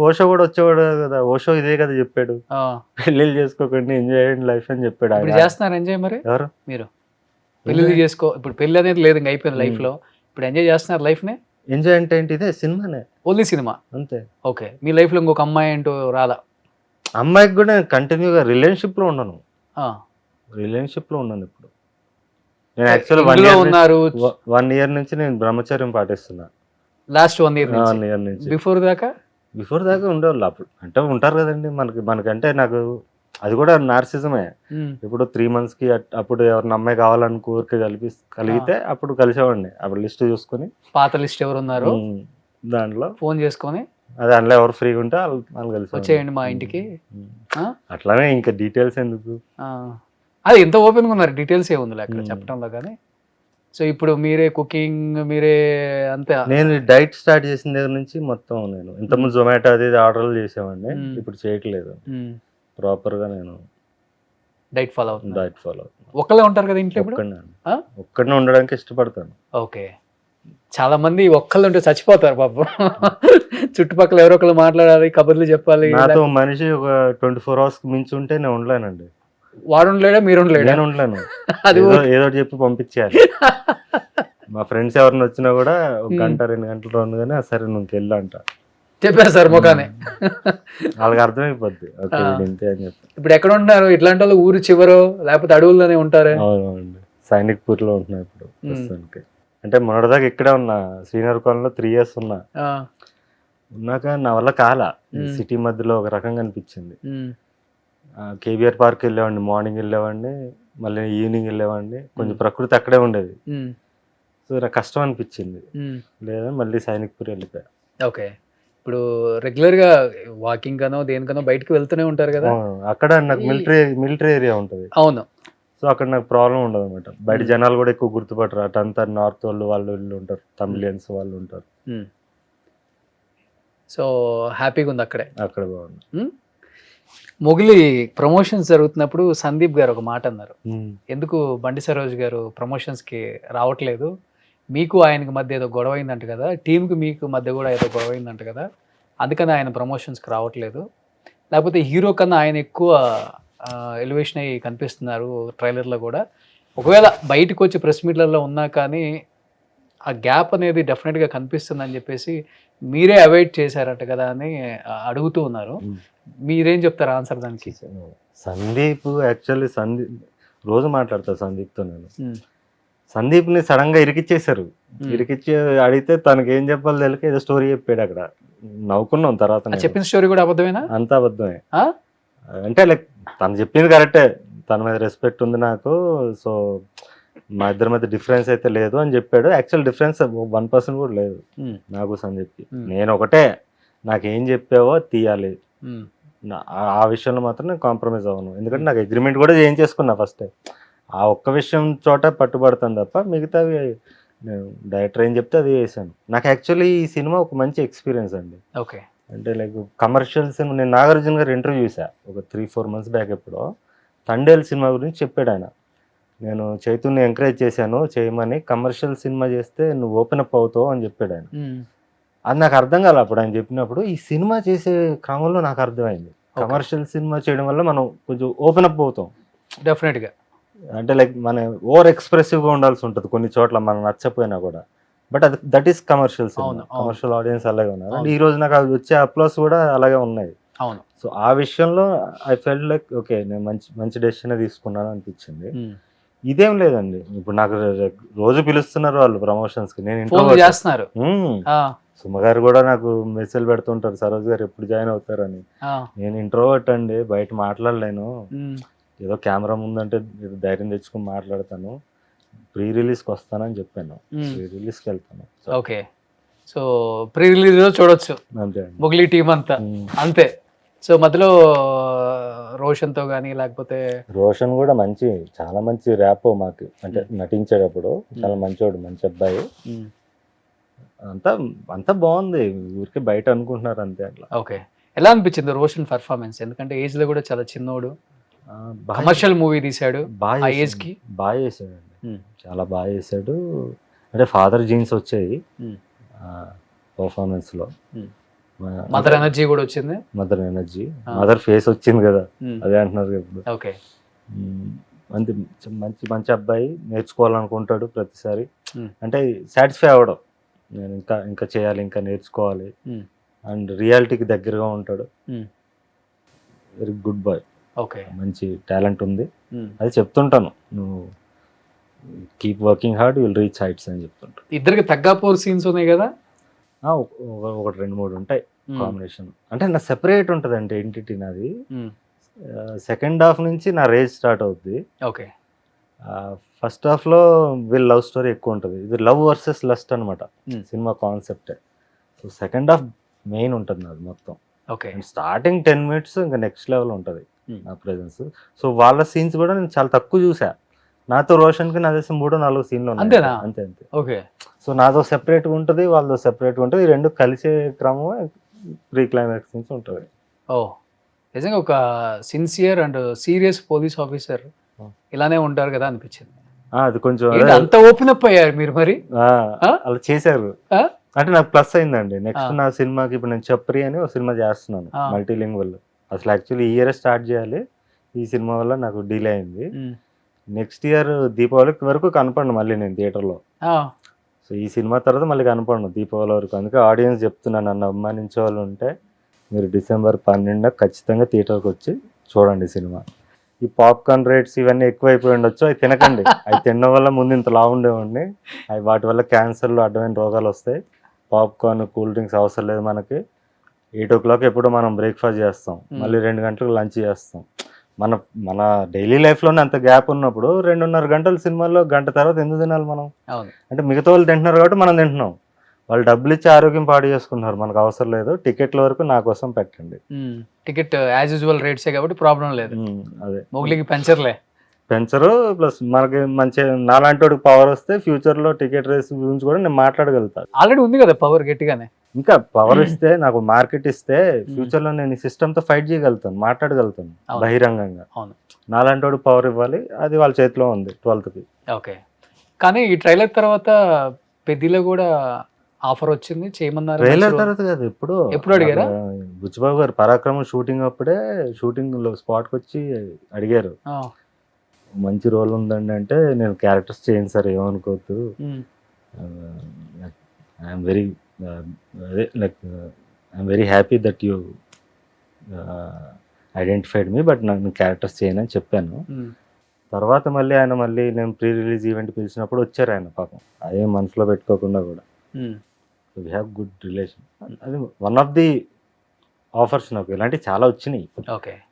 ఓషో కూడా వచ్చేవాడు కదా, ఓషో ఇదే కదా చెప్పాడు, ఆ, పెళ్ళిళ్ళు చేసుకోకండి, ఎంజాయ్ చేయండి లైఫ్ అని చెప్పాడు ఇప్పుడు ఆయన. చేస్తున్నారు ఎంజాయ్ మరి ఎవరు మీరు? పెళ్లి చేసుకో, ఇప్పుడు పెళ్లి అనేది లేదు ఇంకా అయిపోయింది లైఫ్ లో, ఇప్పుడు ఎంజాయ్ చేస్తున్నారు లైఫ్ ని. ఎంజాయ్ అంటే ఏంటి, ఇదే సినిమానే, ఓన్లీ సినిమా అంతే. ఓకే. మీ లైఫ్ లో ఇంకొక అమ్మాయి అంటూ రాదా? అమ్మాయికి కూడా నేను కంటిన్యూగా రిలేషన్షిప్ లో ఉన్నాను, ఆ, రిలేషన్షిప్ లో ఉన్నాను ఇప్పుడు. నేను యాక్చువల్ ఇందులో ఉన్నారు 1 year నుంచి నేను బ్రహ్మచర్యం పాటిస్తున్నా. లాస్ట్ 1 year 1 year నుంచి. బిఫోర్ దాకా బిఫోర్ దాకా ఉండేవాళ్ళు అప్పుడు, అంటే ఉంటారు కదండి మనకంటే నాకు అది కూడా నార్సిజమే. ఉమ్, ఇప్పుడు 3 months కి అప్పుడు ఎవరిని అమ్మాయి కావాలని కోరిక కలిగితే అప్పుడు కలిసేవాడిని. అప్పుడు లిస్ట్ చూసుకొని పాత లిస్ట్ ఎవరు ఉన్నారు దాంట్లో ఫోన్ చేసుకొని అదే అందులో ఎవరు ఫ్రీగా ఉంటే వాళ్ళు కలిసి వచ్చేయండి మా ఇంటికి. ఆ? అట్లానే ఇంకా డీటెయిల్స్ ఎందుకు. ఆ. అది ఎంత ఓపెన్గా ఉన్నారు, డీటెయిల్స్ ఏముంది అక్కడ చెప్పడంలో కానీ. సో ఇప్పుడు మీరే కుకింగ్ మీరే అంతే. నేను డైట్ స్టార్ట్ చేసిన దగ్గర నుంచి మొత్తం నేను ఇంతకుముందు జొమాటో అది ఆర్డర్లు చేసేవాడిని, ఇప్పుడు చేయట్లేదు. ప్రాపర్గా నేను డైట్ ఫాలో అవుతుంది. డైట్ ఫాలో అవుతాను. ఒక్కళ్ళే ఉంటారు కదా ఇంట్లో ఇప్పుడు? ఒక్కడనే ఉండడానికి ఇష్టపడతాను. ఓకే. చాలా మంది ఒక్కళ్ళు ఉంటే చచ్చిపోతారు పాపం. చుట్టుపక్కల ఎవరో ఒకళ్ళు మాట్లాడాలి, కబుర్లు చెప్పాలి. నాతో మనిషి ఒక 24 hours మించి ఉంటే నేను ఉండలేనండి. వాడు ఉండలేడా, మీరు ఉండలేడా? నేను ఉండలేను, అది ఏదో చెప్పి పంపించేయాలి. మా ఫ్రెండ్స్ ఎవరిని వచ్చినా కూడా 1 గంట 2 గంటలు ఉండగానే సరే నువ్వు వెళ్ళు అంట చెప్పేస్తారు ముఖానే. వాళ్ళకి అర్థమైపోద్ది ఓకే ఇంతే అని చెప్పి. ఇప్పుడు ఎక్కడ ఉంటారు ఇట్లాంటి వాళ్ళు? ఊరు చివరో లేకపోతే అడవుల్లోనే ఉంటారు? అవునండి, సైనిక్పూర్లో ఉంటున్నా ఇప్పుడు ప్రస్తుతానికి. అంటే మొన్నటిదాకా ఇక్కడే ఉన్నా, శ్రీనగర్లో 3 years ఉన్నా. ఉన్నాక నా వల్ల కాలా, సిటీ మధ్యలో ఒక రకంగా అనిపించింది. కేబీఆర్ పార్క్ వెళ్ళేవాడిని, మార్నింగ్ వెళ్ళేవాడిని, మళ్ళీ ఈవినింగ్ వెళ్ళేవాడిని, కొంచెం ప్రకృతి అక్కడే ఉండేది. సో నాకు కష్టం అనిపించింది, లేదా మళ్ళీ సైనిక్పూర్ వెళ్ళిపోయా. ఓకే. ఇప్పుడు రెగ్యులర్ గా వాకింగ్ గానో దేనికనో బయటకు వెళ్తూనే ఉంటారు కదా. అక్కడ నాకు మిలిటరీ ఏరియా ఉంటుంది. అవును. సో అక్కడ నాకు ప్రాబ్లం ఉండదు అనమాట. బయట జనాలు కూడా ఎక్కువ గుర్తుపట్టరు, అటంతా నార్త్ వాళ్ళు వీళ్ళు ఉంటారు, తమిళియన్స్ వాళ్ళు ఉంటారు. సో హ్యాపీగా ఉంది అక్కడే. అక్కడ బాగుంది. మొగిలి ప్రమోషన్స్ జరుగుతున్నప్పుడు సందీప్ గారు ఒక మాట అన్నారు, ఎందుకు బండి సరోజ్ గారు ప్రమోషన్స్ కి రావట్లేదు, మీకు ఆయనకి మధ్య ఏదో గొడవ అయిందంట కదా, టీంకి మీకు మధ్య కూడా ఏదో గొడవ అయిందంట కదా, అందుకని ఆయన ప్రమోషన్స్కి రావట్లేదు, లేకపోతే హీరో కన్నా ఆయన ఎక్కువ ఎలివేషన్ అయ్యి కనిపిస్తున్నారు ట్రైలర్లో కూడా, ఒకవేళ బయటకు వచ్చి ప్రెస్ మీట్లలో ఉన్నా కానీ ఆ గ్యాప్ అనేది డెఫినెట్గా కనిపిస్తుందని చెప్పేసి మీరే అవాయిడ్ చేశారట కదా అని అడుగుతూ ఉన్నారు. మీరేం చెప్తారు ఆన్సర్ దానికి? సందీప్ యాక్చువల్లీ రోజు మాట్లాడతారు సందీప్తో నేను. సందీప్ని సడన్ గా ఇరికిచ్చేశారు, ఇరికిచ్చి అడిగితే తనకి ఏం చెప్పాలో తెలియక ఏదో స్టోరీ చెప్పాడు. అక్కడ నవ్వుకున్నాం. తర్వాత చెప్పిన స్టోరీ కూడా అబద్ధమేనా? అంతా అబద్ధమే. అంటే లైక్ తను చెప్పింది కరెక్టే, తన మీద రెస్పెక్ట్ ఉంది నాకు, సో మా ఇద్దరి మధ్య డిఫరెన్స్ అయితే లేదు అని చెప్పాడు. యాక్చువల్ డిఫరెన్స్ 1% కూడా లేదు నాకు సందీప్కి. నేను ఒకటే, నాకేం చెప్పావో తీయాలి, ఆ విషయంలో మాత్రం నేను కాంప్రమైజ్ అవ్వను. ఎందుకంటే నాకు అగ్రిమెంట్ కూడా ఏం చేసుకున్నా ఫస్ట్, ఆ ఒక్క విషయం చోట పట్టుబడతాను తప్ప మిగతావి నేను డైరెక్టర్ ఏం చెప్తే అది చేశాను. నాకు యాక్చువల్లీ ఈ సినిమా ఒక మంచి ఎక్స్పీరియన్స్ అండి. ఓకే. అంటే లైక్ కమర్షియల్ సినిమా. నేను నాగార్జున గారు ఇంటర్వ్యూ చేశా ఒక 3-4 months బ్యాక్ ఎప్పుడో. తండేల్ సినిమా గురించి చెప్పాడు ఆయన. నేను చైతన్యని ఎంకరేజ్ చేశాను చేయమని, కమర్షియల్ సినిమా చేస్తే నువ్వు ఓపెన్ అప్ అవుతావు అని చెప్పాడు ఆయన. అది నాకు అర్థం కాలే అప్పుడు ఆయన చెప్పినప్పుడు. ఈ సినిమా చేసే క్రమంలో నాకు అర్థమైంది. కమర్షియల్ సినిమా చేయడం వల్ల మనం కొంచెం ఓపెన్ అప్ అవుతాం. డెఫినెట్ గా. అంటే లైక్ మన ఓవర్ ఎక్స్ప్రెసివ్ గా ఉండాల్సి ఉంటుంది కొన్ని చోట్ల, మనం నచ్చపోయినా కూడా. బట్ అది దట్ ఈస్ కమర్షియల్ సినిమా, అవును, అవును. కమర్షియల్ ఆడియన్స్ అలాగే ఉన్నారు. అవును. అండ్ ఈ రోజు నాకు అవి వచ్చే అప్లాస్ కూడా అలాగే ఉన్నాయి. అవును. సో ఆ విషయంలో ఐ ఫెల్ట్ లైక్ ఓకే, నేను మంచి డెసిషన్ తీసుకున్నాను అనిపించింది. ఇదేం లేదండి, ఇప్పుడు నాకు రోజు పిలుస్తున్నారు వాళ్ళు ప్రమోషన్స్ కి, నేను ఫోన్ ఇంట్లో చేస్తున్నారు. సుమ గారు కూడా నాకు మెసేజ్ పెడుతుంటారు, సరోజ్ గారు ఎప్పుడు జాయిన్ అవుతారని. నేను ఇంట్రోవర్ట్ అండి, బయట మాట్లాడలేను, ఏదో కెమెరా ముందంటే ధైర్యం తెచ్చుకొని మాట్లాడతాను, ప్రీ రిలీజ్కి వస్తానని చెప్పాను. ప్రీ రిలీజ్కి వెళ్తాను. ఓకే, సో ప్రీ రిలీజ్ చూడొచ్చు అంతే అండి. మొగిలి టీం అంతా అంతే. సో మధ్యలో రోషన్ తో కానీ లేకపోతే రోషన్ కూడా చాలా మంచి ర్యాప్ మాకు, అంటే నటించేటప్పుడు చాలా మంచోడు, మంచి అబ్బాయి. అంతా బాగుంది, ఊరికే బయట అనుకుంటున్నారు అంతే అట్లా. ఓకే, ఎలా అనిపించింది రోషన్ పర్ఫార్మెన్స్? ఎందుకంటే ఏజ్ లో కూడా చాలా చిన్నోడు, కమర్షియల్ మూవీ తీశాడు, ఆ ఏజ్ కి బాగా చేశాడు, చాలా బాగా చేశాడు. అంటే ఫాదర్ జీన్స్ వచ్చాయి పర్ఫార్మెన్స్ లో. మదర్ ఎనర్జీ కూడా వచ్చింది, మదర్ ఫేస్ వచ్చింది కదా, అదే అంటున్నారు ఇప్పుడు. ఓకే, మంచి అబ్బాయి, నేర్చుకోవాలనుకుంటాడు ప్రతిసారి. అంటే సాటిస్ఫై అవ్వడం, నేను ఇంకా చేయాలి, ఇంకా నేర్చుకోవాలి, అండ్ రియాలిటీకి దగ్గరగా ఉంటాడు. Very good boy. ఓకే, మంచి టాలెంట్ ఉంది. అది చెప్తుంటాను, నువ్వు keep working hard, will reach heights అని చెప్తుంటాను. ఇద్దరికి తగ్గాపోర్ సీన్స్ ఉన్నాయి కదా, ఒకటి 2-3 ఉంటాయి కాంబినేషన్. అంటే నా సెపరేట్ ఉంటుంది అంటే ఎంటిటీ నాది. సెకండ్ హాఫ్ నుంచి నా రేజ్ స్టార్ట్ అవుద్ది. ఓకే, ఫస్ట్ హాఫ్ లో వీళ్ళ లవ్ స్టోరీ ఎక్కువ ఉంటుంది. ఇది లవ్ వర్సెస్ లస్ట్ అనమాట cinema concept. So second half main ఉంటుంది నాది మొత్తం. ఓకే, స్టార్టింగ్ 10 minutes ఇంకా నెక్స్ట్ లెవెల్ ఉంటుంది నా ప్రెజెన్స్. సో వాళ్ళ సీన్స్ కూడా నేను చాలా తక్కువ చూసా. నాతో రోషన్ కి నా తెలిసి 3-4 సీన్లు ఉన్నాయి అంతే. ఓకే, సో నాతో సెపరేట్గా ఉంటుంది, వాళ్ళతో సెపరేట్గా ఉంటుంది. ఈ రెండు కలిసే క్రమం ప్రీ క్లైమాక్స్ సీన్స్ ఉంటుంది. ఓ నిజంగా ఒక sincere and serious police officer ఇలానే ఉంటారు కదా అనిపించింది. అది కొంచెం అంత ఓపెన్ అప్ అయ్యారు మీరు మరి, అలా చేశారు అంటే నాకు ప్లస్ అయిందండి. నెక్స్ట్ నా సినిమాకి ఇప్పుడు నేను చప్రి అని ఒక సినిమా చేస్తున్నాను మల్టీలింగ్వల్. అసలు యాక్చువల్లీ ఈ ఇయర్ స్టార్ట్ చేయాలి, ఈ సినిమా వల్ల నాకు డిలే అయింది. నెక్స్ట్ ఇయర్ దీపావళికి వరకు కనపడను మళ్ళీ నేను థియేటర్లో. సో ఈ సినిమా తర్వాత మళ్ళీ కనపడను దీపావళి వరకు. అందుకే ఆడియన్స్ చెప్తున్నాను, నన్ను అభిమానించే వాళ్ళు ఉంటే మీరు December 12 ఖచ్చితంగా థియేటర్కి వచ్చి చూడండి సినిమా. ఈ పాప్కార్న్ రేట్స్ ఇవన్నీ ఎక్కువైపోయి ఉండొచ్చు, అవి తినకండి. అవి తినడం వల్ల ముందు ఇంత లావు ఉండేవండి, అవి వాటి వల్ల క్యాన్సర్లు అడ్డమైన రోగాలు వస్తాయి. పాప్కార్న్, కూల్ డ్రింక్స్ అవసరం లేదు మనకి. 8 o'clock ఎప్పుడు మనం బ్రేక్ఫాస్ట్ చేస్తాం, మళ్ళీ 2 గంటలకు లంచ్ చేస్తాం. మన డైలీ లైఫ్లోనే అంత గ్యాప్ ఉన్నప్పుడు 2.5 గంటలు సినిమాల్లో గంట తర్వాత ఎందుకు తినాలి మనం? అంటే మిగతా వాళ్ళు తింటున్నారు కాబట్టి మనం తింటున్నాం. వాళ్ళు డబ్బులు ఇచ్చి ఆరోగ్యం పాడు చేసుకుంటున్నారు, మనకు అవసరం లేదు. టికెట్ల వరకు నా కోసం పెట్టండి. టికెట్ యాజ్ యూజువల్ రేట్సే కాబట్టి ప్రాబ్లం లేదు. అదే మొగిలికి పెంచరు. ప్లస్ మనకి మంచి నాలాంటి వాడికి పవర్ వస్తే ఫ్యూచర్ లో టికెట్ రేస్ గురించి కూడా నేను మాట్లాడగలుగుతాను. ఆల్రెడీ ఉంది కదా పవర్ గట్టిగానే. ఇంకా పవర్ ఇస్తే, నాకు మార్కెట్ ఇస్తే ఫ్యూచర్ లో నేను ఈ సిస్టమ్ తో ఫైట్ చేయగలుగుతాను, మాట్లాడగలుగుతాను బహిరంగంగా. నాలాంటి వాడు పవర్ ఇవ్వాలి, అది వాళ్ళ చేతిలో ఉంది 12th కి. ఓకే, కానీ ఈ ట్రైలర్ తర్వాత పెద్దిలో కూడా ఆఫర్ వచ్చింది చేయమన్నారు. ట్రైలర్ తర్వాత కాదు, ఎప్పుడు అడిగారా? బుచ్చిబాబు గారు పరాక్రమం షూటింగ్ అప్పుడే షూటింగ్ లో స్పాట్ కి వచ్చి అడిగారు, మంచి రోల్ ఉందండి అంటే. నేను క్యారెక్టర్స్ చేయను సార్, ఏమనుకోవద్దు, I'm very happy that you identified me, but నాకు క్యారెక్టర్స్ చేయను అని చెప్పాను. తర్వాత మళ్ళీ నేను ప్రీ రిలీజ్ ఈవెంట్ పిలిచినప్పుడు వచ్చారు ఆయన, పాపం అదే మనసులో పెట్టుకోకుండా కూడా. We have good relation. అది వన్ ఆఫ్ ది ఆఫర్స్. నాకు ఇలాంటివి చాలా వచ్చినాయి.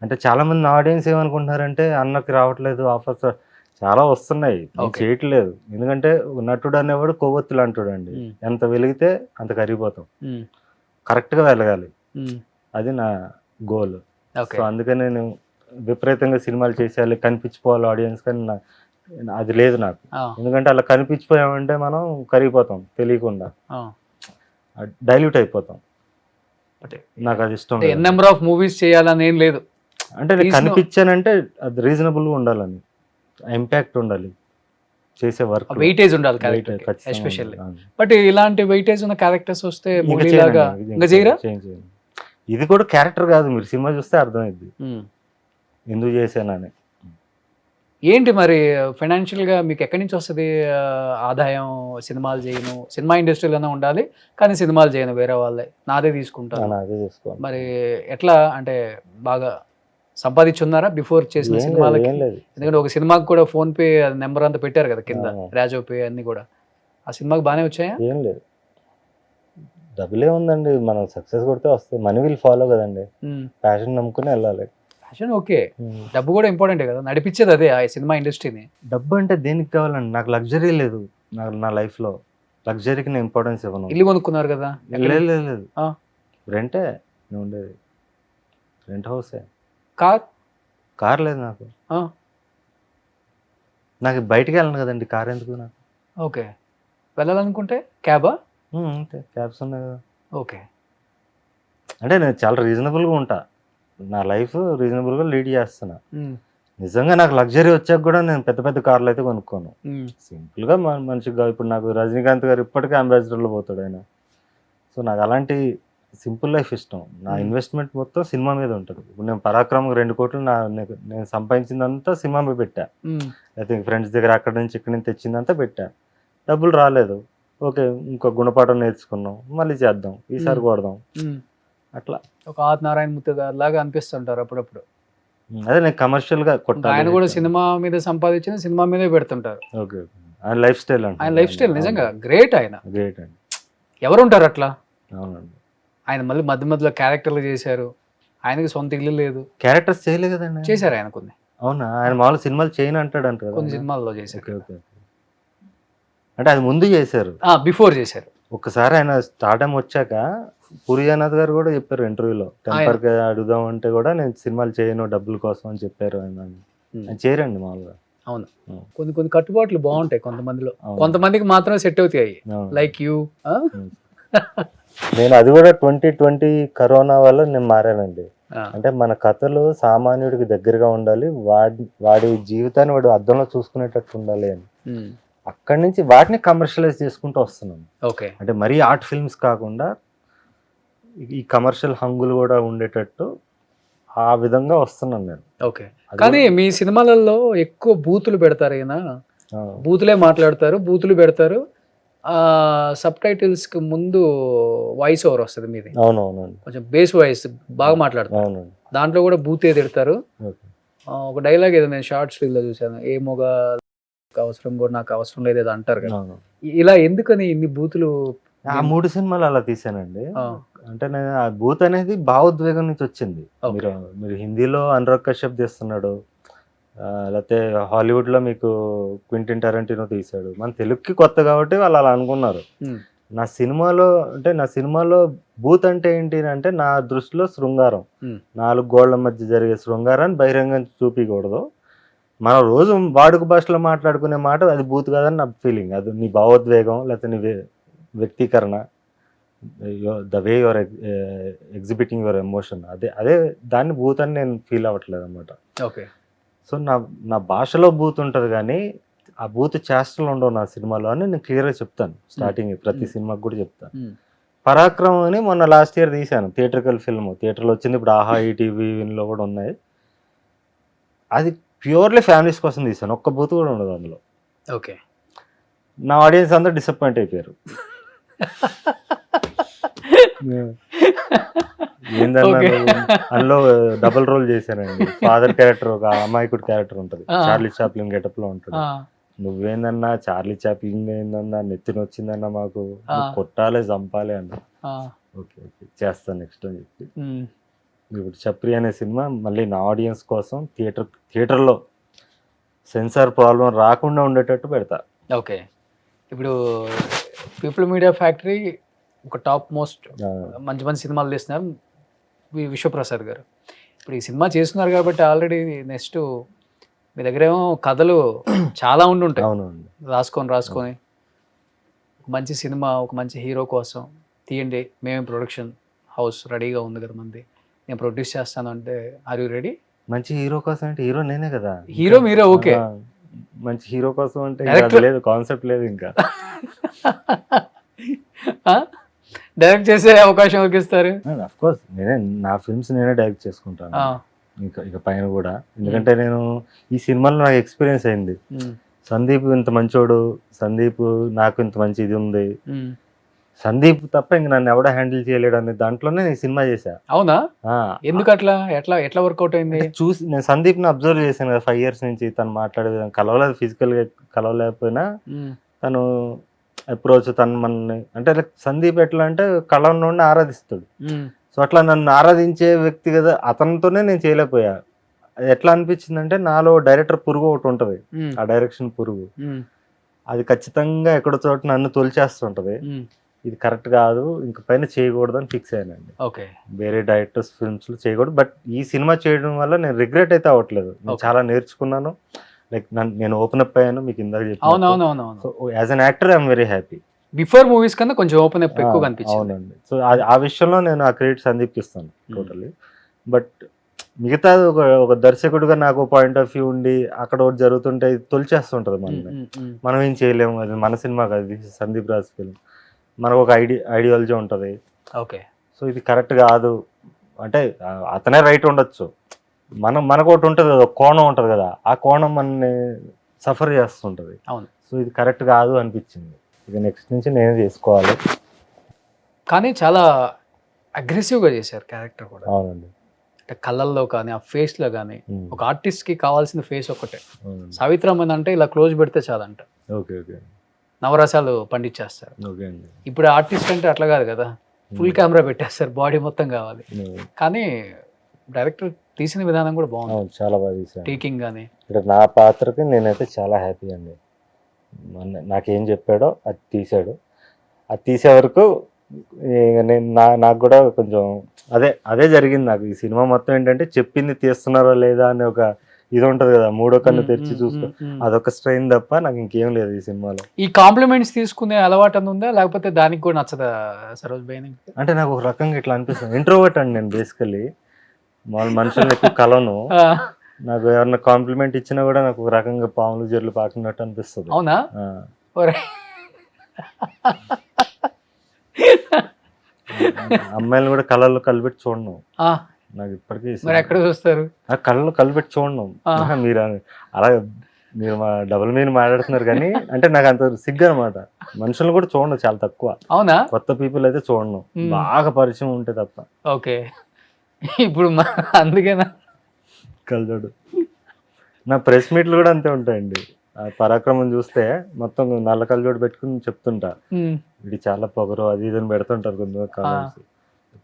అంటే చాలా మంది ఆడియన్స్ ఏమనుకుంటున్నారంటే అన్నకి రావట్లేదు ఆఫర్స్, చాలా వస్తున్నాయి, చేయట్లేదు. ఎందుకంటే నటుడు అనేవాడు కొవ్వొత్తులు అంటాడండి, ఎంత వెలిగితే అంత కరిగిపోతాం. కరెక్ట్గా వెలగాలి, అది నా గోల్. సో అందుకని నేను విపరీతంగా సినిమాలు చేసేయాలి, కనిపించిపోవాలి ఆడియన్స్, కానీ అది లేదు నాకు. ఎందుకంటే అలా కనిపించిపోయామంటే మనం కరిగిపోతాం, తెలియకుండా డైల్యూట్ అయిపోతాం. నాకు అది ఇష్టం. నెంబర్ ఆఫ్ మూవీస్ చేయాలని ఏం లేదు, అంటే నేను కనిపించానంటే అది రీజనబుల్గా ఉండాలని, ఇంపాక్ట్ ఉండాలి. చేసే వర్క్ వెయిటేజ్ ఉండాలి క్యారెక్టర్ ఎస్పెషల్లీ. బట్ ఇలాంటి వెయిటేజ్ ఉన్న క్యారెక్టర్స్ వస్తే మూవీ లాగా ఇంకా చేయరా? ఇది కూడా క్యారెక్టర్ కాదు, మీరు సినిమా చూస్తే అర్థమైంది ఎందుకు చేశానని. ఏంటి మరి ఫైనాన్షియల్ గా మీకు ఎక్కడి నుంచి వస్తుంది ఆదాయం? సినిమాలు చేయను, సినిమా ఇండస్ట్రీలోనే ఉండాలి కానీ సినిమాలు చేయను, వేరే వాళ్ళే నాదే తీసుకుంటాను. అదే చేసుకోవాలి. మరి ఎట్లా అంటే బాగా సంపాదించున్నారా బిఫోర్ చేసిన సినిమాలకి? ఏం లేదు, ఎందుకంటే ఒక సినిమాకి కూడా ఫోన్ పే నెంబర్ అంతా పెట్టారు కదా కింద, రాజో పే అన్ని కూడా. ఆ సినిమాకి బాగానే వచ్చాయా? ఏం లేదు, డబ్బులే ఉందండి, మనం సక్సెస్ కొడితే వస్తాయి. మనీ విల్ ఫాలో కదండి, ప్యాషన్ నమ్ముకుని వెళ్ళాలి. ఫ్యాషన్ ఓకే, డబ్బు కూడా ఇంపార్టెంటే కదా, నడిపించేది అదే ఆ సినిమా ఇండస్ట్రీని. డబ్బు అంటే దేనికి కావాలండి? నాకు లగ్జరీ లేదు, నా లైఫ్ లో లగ్జరీకి నేను ఇంపార్టెన్స్ ఇవ్వను. ఇల్లు కొనుక్కున్నారు కదా? లేదు, రెంటే నేను ఉండేది, రెంట్ హౌసే. కార్ లేదు నాకు. నాకు బయటికి వెళ్ళను కదండి, కార్ ఎందుకు నాకు? ఓకే, వెళ్ళాలనుకుంటే క్యాబా? అంతే, క్యాబ్స్ ఉన్నాయి కదా. ఓకే, అంటే నేను చాలా రీజనబుల్గా ఉంటా, నా లైఫ్ రీజనబుల్గా లీడ్ చేస్తున్నా. నిజంగా నాకు లగ్జరీ వచ్చాక కూడా నేను పెద్ద పెద్ద కార్లు అయితే కొనుక్కోను, సింపుల్గా మనిషిగా. ఇప్పుడు నాకు రజనీకాంత్ గారు ఇప్పటికే అంబాసిడర్లో పోతాడు ఆయన. సో నాకు అలాంటి సింపుల్ లైఫ్ ఇష్టం. నా ఇన్వెస్ట్మెంట్ మొత్తం సినిమా మీద ఉంటుంది. ఇప్పుడు నేను పరాక్రమం 2 కోట్లు నేను సంపాదించిందంతా సినిమా మీద పెట్టా. అయితే ఫ్రెండ్స్ దగ్గర అక్కడి నుంచి ఇక్కడి నుంచి తెచ్చిందంతా పెట్టా, డబ్బులు రాలేదు. ఓకే, ఇంకో గుణపాఠం నేర్చుకున్నాం, మళ్ళీ చేద్దాం, ఈసారి కొడదాం. అట్లా ఒక నారాయణ మూర్తి గారు లాగా అనిపిస్తుంటారు అప్పుడప్పుడు. అదే నేను కమర్షియల్ గా కొట్టాలి. ఆయన కూడా సినిమా మీద సంపాదించిన సినిమా మీదే పెడుతుంటారు. ఓకే, ఆయన లైఫ్ స్టైల్ అంటే, ఆయన లైఫ్ స్టైల్ నిజంగా గ్రేట్. ఆయన గ్రేట్ అండి. ఎవరు ఉంటారు అట్లా? అవునండి, ఆయన మళ్ళీ మధ్య మధ్యలో క్యారెక్టర్లు చేశారు, ఆయనకి సొంత ఇల్లు లేదు. క్యారెక్టర్స్ చేయలేదు కదండి, చేశారు ఆయన కొన్ని. అవునా? ఆయన మామూలు సినిమాలు చేయను అంటాడు అంట కదా, కొన్ని సినిమాల్లో చేశారు. ఓకే, అంటే అది ముందు చేశారు, బిఫోర్ చేశారు. ఒకసారి ఆయన స్టార్టమ్ వచ్చాక పూరి జగన్నాథ్ గారు కూడా చెప్పారు ఇంటర్వ్యూలో, టెంపర్ గా అడుగుదాం అంటే కూడా నేను సినిమాలు చేయను డబ్బుల కోసం అని చెప్పారు. ఆయన చేయరండి మామూలుగా. అవును, కొన్ని కట్టుబాట్లు బాగుంటాయి కొంతమందిలో, కొంతమందికి మాత్రం సెట్ అవుతాయి. Like you. నేను అది కూడా 2020 కరోనా వల్ల నేను మారానండి. అంటే మన కథలు సామాన్యుడికి దగ్గరగా ఉండాలి, వాడి జీవితాన్ని వాడు అద్దంలో చూసుకునేటట్టు ఉండాలి అని అక్కడి నుంచి వాటిని కమర్షియలైజ్ చేసుకుంటూ వస్తున్నాం. ఓకే, అంటే మరీ ఆర్ట్ ఫిల్మ్స్ కాకుండా ఈ కమర్షియల్ హంగులు కూడా ఉండేటట్టు ఆ విధంగా వస్తున్నాను నేను. ఓకే, కానీ మీ సినిమాలలో ఎక్కువ బూతులు పెడతారు, అయినా బూతులే మాట్లాడతారు, బూతులు పెడతారు. సబ్ టైటిల్స్ కి ముందు వాయిస్ ఓవర్ వస్తుంది మీది. అవునవునండి, కొంచెం బేస్ వాయిస్ బాగా మాట్లాడతారు. దాంట్లో కూడా బూతే తిడతారు. ఒక డైలాగ్ ఏదో నేను షార్ట్స్ లో చూసాను, ఏ మొగ అవసరం కూడా నాకు అవసరం లేదు ఏదో అంటారు కదా. ఇలా ఎందుకని ఇన్ని బూతులు? ఆ 3 సినిమాలు అలా తీసానండి. అంటే నేను ఆ బూత్ అనేది భావోద్వేగం నుంచి వచ్చింది. మీరు హిందీలో అనురాగ్ కశ్యప్ తీస్తున్నాడు, లేకపోతే హాలీవుడ్ లో మీకు క్వింటిన్ టెరంటినో తీశాడు. మన తెలుగుకి కొత్త కాబట్టి వాళ్ళు అలా అనుకున్నారు. నా సినిమాలో బూత్ అంటే ఏంటి అంటే నా దృష్టిలో శృంగారం, 4 గోళ్ల మధ్య జరిగే శృంగారాన్ని బహిరంగం చూపించకూడదు. మనం రోజు వాడుక భాషలో మాట్లాడుకునే మాట అది బూత్ కాదని నా ఫీలింగ్. అది నీ భావోద్వేగం లేకపోతే నీ వ్యక్తీకరణ, the way your exhibiting your emotion, అదే దాన్ని బూత్ అని నేను ఫీల్ అవ్వట్లేదు అనమాట. ఓకే, సో నా భాషలో బూత్ ఉంటుంది కానీ ఆ బూత్ చేష్టలు ఉండవు నా సినిమాలో అని నేను క్లియర్గా చెప్తాను. స్టార్టింగ్ ప్రతి సినిమాకి కూడా చెప్తాను. పరాక్రమం అని మొన్న లాస్ట్ ఇయర్ తీశాను, థియేట్రికల్ ఫిల్మ్, థియేటర్లో వచ్చింది. ఇప్పుడు ఆహా ఈటీవీలో కూడా ఉన్నాయి. అది ప్యూర్లీ ఫ్యామిలీస్ కోసం తీశాను, ఒక్క బూత్ కూడా ఉండదు అందులో. ఓకే, నా ఆడియన్స్ అందరూ డిసప్పాయింట్ అయిపోయారు. ఏందన్నా అందులో డబుల్ రోల్ చేశానండి. ఫాదర్ క్యారెక్టర్, ఒక అమాయకుడు క్యారెక్టర్ ఉంటుంది, చార్లీ చాప్లిన్ గెటప్ లో ఉంటుంది. నువ్వేందన్నా చార్లీ చాప్లిన్ ఏందన్నా నెత్తిన వచ్చిందన్నా, మాకు కొట్టాలి చంపాలి అన్న. ఓకే ఓకే చేస్తాను నెక్స్ట్ అని చెప్పి ఇప్పుడు చప్రి అనే సినిమా మళ్ళీ నా ఆడియన్స్ కోసం థియేటర్లో సెన్సార్ ప్రాబ్లం రాకుండా ఉండేటట్టు పెడతా. ఓకే, ఇప్పుడు పీపుల్ మీడియా ఫ్యాక్టరీ ఒక టాప్ మోస్ట్ మంచి మంచి సినిమాలు తీస్తున్నారు విశ్వప్రసాద్ గారు. ఇప్పుడు ఈ సినిమా చేస్తున్నారు కాబట్టి ఆల్రెడీ నెక్స్ట్ మీ దగ్గర ఏమో కథలు చాలా ఉండుంటాయి. అవునండి, రాసుకొని మంచి సినిమా ఒక మంచి హీరో కోసం తీయండి, మేమే ప్రొడక్షన్ హౌస్ రెడీగా ఉంది కదా మంది, నేను ప్రొడ్యూస్ చేస్తాను అంటే ఆర్ యూ రెడీ? మంచి హీరో కోసం అంటే హీరో నేనే కదా. హీరో మీరే, ఓకే. మంచి హీరో కోసం అంటే ఇంకా Director- అది లేదు, కాన్సెప్ట్ లేదు ఇంకా. డైరెక్ట్ చేసే అవకాశం ఎవరికి ఇస్తారు? అఫ్ కోర్స్ నా ఫిల్మ్స్ నేనే డైరెక్ట్ చేసుకుంటాను ఆ, ఇంకా ఇక పైన కూడా. ఎందుకంటే నేను ఈ సినిమాలో నాకు ఎక్స్పీరియన్స్ అయింది. ఉమ్, సందీప్ ఇంత మంచోడు, సందీప్ నాకు ఇంత మంచి ఇది ఉంది, ఉమ్. సందీప్ తప్ప ఇంక నన్ను ఎవడ హ్యాండిల్ చేయలేడు అనే దాంట్లోనే నేను సినిమా చేశా. అవునా? ఆ, ఎందుకు అట్లా? ఎట్లా ఎట్లా వర్కౌట్ అయింది? అంటే చూసి నేను సందీప్ని అబ్జర్వ్ చేశాను కదా 5 years నుంచి. తను మాట్లాడే విధానం కలవలేదు, ఫిజికల్గా కలవలేకపోయినా ఉమ్, తను అప్రోచ్, తను మనల్ని అంటే like సందీప్ ఎట్లా అంటే కళ నుండి ఆరాధిస్తాడు. ఉమ్, సో అట్లా నన్ను ఆరాధించే వ్యక్తి కదా, అతనితోనే నేను చేయలేకపోయా. అది ఎట్లా అనిపించింది అంటే నాలో డైరెక్టర్ పురుగు ఒకటి ఉంటుంది, ఉమ్, ఆ డైరెక్షన్ పురుగు. ఉమ్, అది ఖచ్చితంగా ఎక్కడో చోట నన్ను తొలిచేస్తుంటది. ఉమ్. ఇది కరెక్ట్ కాదు, ఇంక పైన చేయకూడదు అని ఫిక్స్ అయ్యానండి. ఓకే. వేరే డైరెక్టర్స్ ఫిల్మ్స్ లో చేయకూడదు. బట్ ఈ సినిమా చేయడం వల్ల నేను రిగ్రెట్ అయితే అవ్వట్లేదు. నేను Okay. చాలా నేర్చుకున్నాను. లైక్ నేను ఓపెన్ అప్ అయ్యాను మీకు ఇందాక చెప్పాను. అవునవునవునవును. So as an actor I'm very happy. Before movies కన్నా కొంచెం ఓపెన్ అప్ ఎక్కువ కనిపించింది. అవునండి. సో ఆ విషయంలో నేను ఆ క్రెడిట్ సందీప్కి ఇస్తాను టోటల్లీ. బట్ మిగతా ఒక దర్శకుడిగా నాకు పాయింట్ ఆఫ్ వ్యూ ఉండి అక్కడ ఒకటి జరుగుతుంటే ఇది తొలిచేస్తుంటది మనల్ని. మనం ఏం చేయలేము, అది మన సినిమా కాదు, ఇది సందీప్ రాజ్ ఫిల్మ్. మనకు ఒక ఐడియాలజీ ఉంటుంది. ఓకే. సో ఇది కరెక్ట్ కాదు అంటే అతనే రైట్ ఉండొచ్చు, మనకు ఒకటి ఉంటుంది కదా, ఒక కోణం ఉంటుంది కదా, ఆ కోణం మనని సఫర్ చేస్తుంటుంది. అవును. సో ఇది కరెక్ట్ కాదు అనిపించింది. ఇక నెక్స్ట్ నుంచి నేనే చేసుకోవాలి. కానీ చాలా అగ్రెసివ్గా చేశారు క్యారెక్టర్ కూడా. అవునండి. అంటే కళ్ళల్లో కానీ ఆ ఫేస్ లో కానీ ఉమ్. ఒక ఆర్టిస్ట్ కి కావాల్సిన ఫేస్ ఒకటే. అవునండి. సావిత్రమ్మన్ అంటే ఇలా క్లోజ్ పెడితే చాలంట, ఓకే ఓకే నవరసాలు పండించేస్తారు. ఓకే అండి. ఇప్పుడు ఆర్టిస్ట్ అంటే అట్లా కాదు కదా, ఫుల్ కెమెరా పెట్టేస్తారు, బాడీ మొత్తం కావాలి. కానీ డైరెక్టర్ తీసిన విధానం కూడా బాగుంది, అవును, చాలా బాగా తీసాను. టేకింగ్ కానీ. ఇక్కడ నా పాత్రకి నేనైతే చాలా హ్యాపీ అండి. నాకేం చెప్పాడో అది తీసాడు. అది తీసే వరకు ఇక నేను నాకు కూడా కొంచెం అదే జరిగింది. నాకు ఈ సినిమా మొత్తం ఏంటంటే చెప్పింది తీస్తున్నారో లేదా అని ఒక ఇది ఉంటుంది కదా, మూడో కన్ను తెరిచి చూసుకో, అదొక స్ట్రెయిన్ తప్ప నాకు ఇంకేం లేదు ఈ సినిమాలో. ఈ కాంప్లిమెంట్స్ తీసుకునే అలవాటు అని ఉందా, లేకపోతే దానికి కూడా నచ్చదా సరోజ్ భయ్య? అంటే నాకు ఒక రకంగా ఇట్లా అనిపిస్తుంది, ఇంట్రోవర్ట్ అండి నేను బేసికలీ. మనుషుల్ని ఎక్కువ కలను. నాకు ఎవరన్నా కాంప్లిమెంట్ ఇచ్చినా కూడా నాకు ఒక రకంగా పాములు జర్లు పాకున్నట్టు అనిపిస్తుంది. అవునా? ఆ. ఒరే. అమ్మాయిలు కూడా కళ్ళల్లో కలిపెట్టి చూడను. ఆ, నాకు ఇప్పటికీ మరి ఎక్కడ చూస్తారు? ఆ కళ్ళలో కలిపెట్టి చూడను. మీరు అలా మీరు మా డబుల్ మీన్ మాట్లాడుతున్నారు కానీ అంటే నాకు అంత సిగ్గు అనమాట. మనుషులను కూడా చూడను, చాలా తక్కువ. అవునా? కొత్త పీపుల్ అయితే చూడను, బాగా పరిచయం ఉంటే తప్ప. ఓకే. ఇప్పుడు అందుకేనా కలజోడు. నా ప్రెస్ మీట్లు కూడా అంతే ఉంటాయండి. ఆ పరాక్రమం చూస్తే మొత్తం నల్ల కలజోడు పెట్టుకుని చెప్తుంటా, ఇది చాలా పొగరు అది ఇది అని పెడుతుంటారు కొంచెం కామెంట్స్.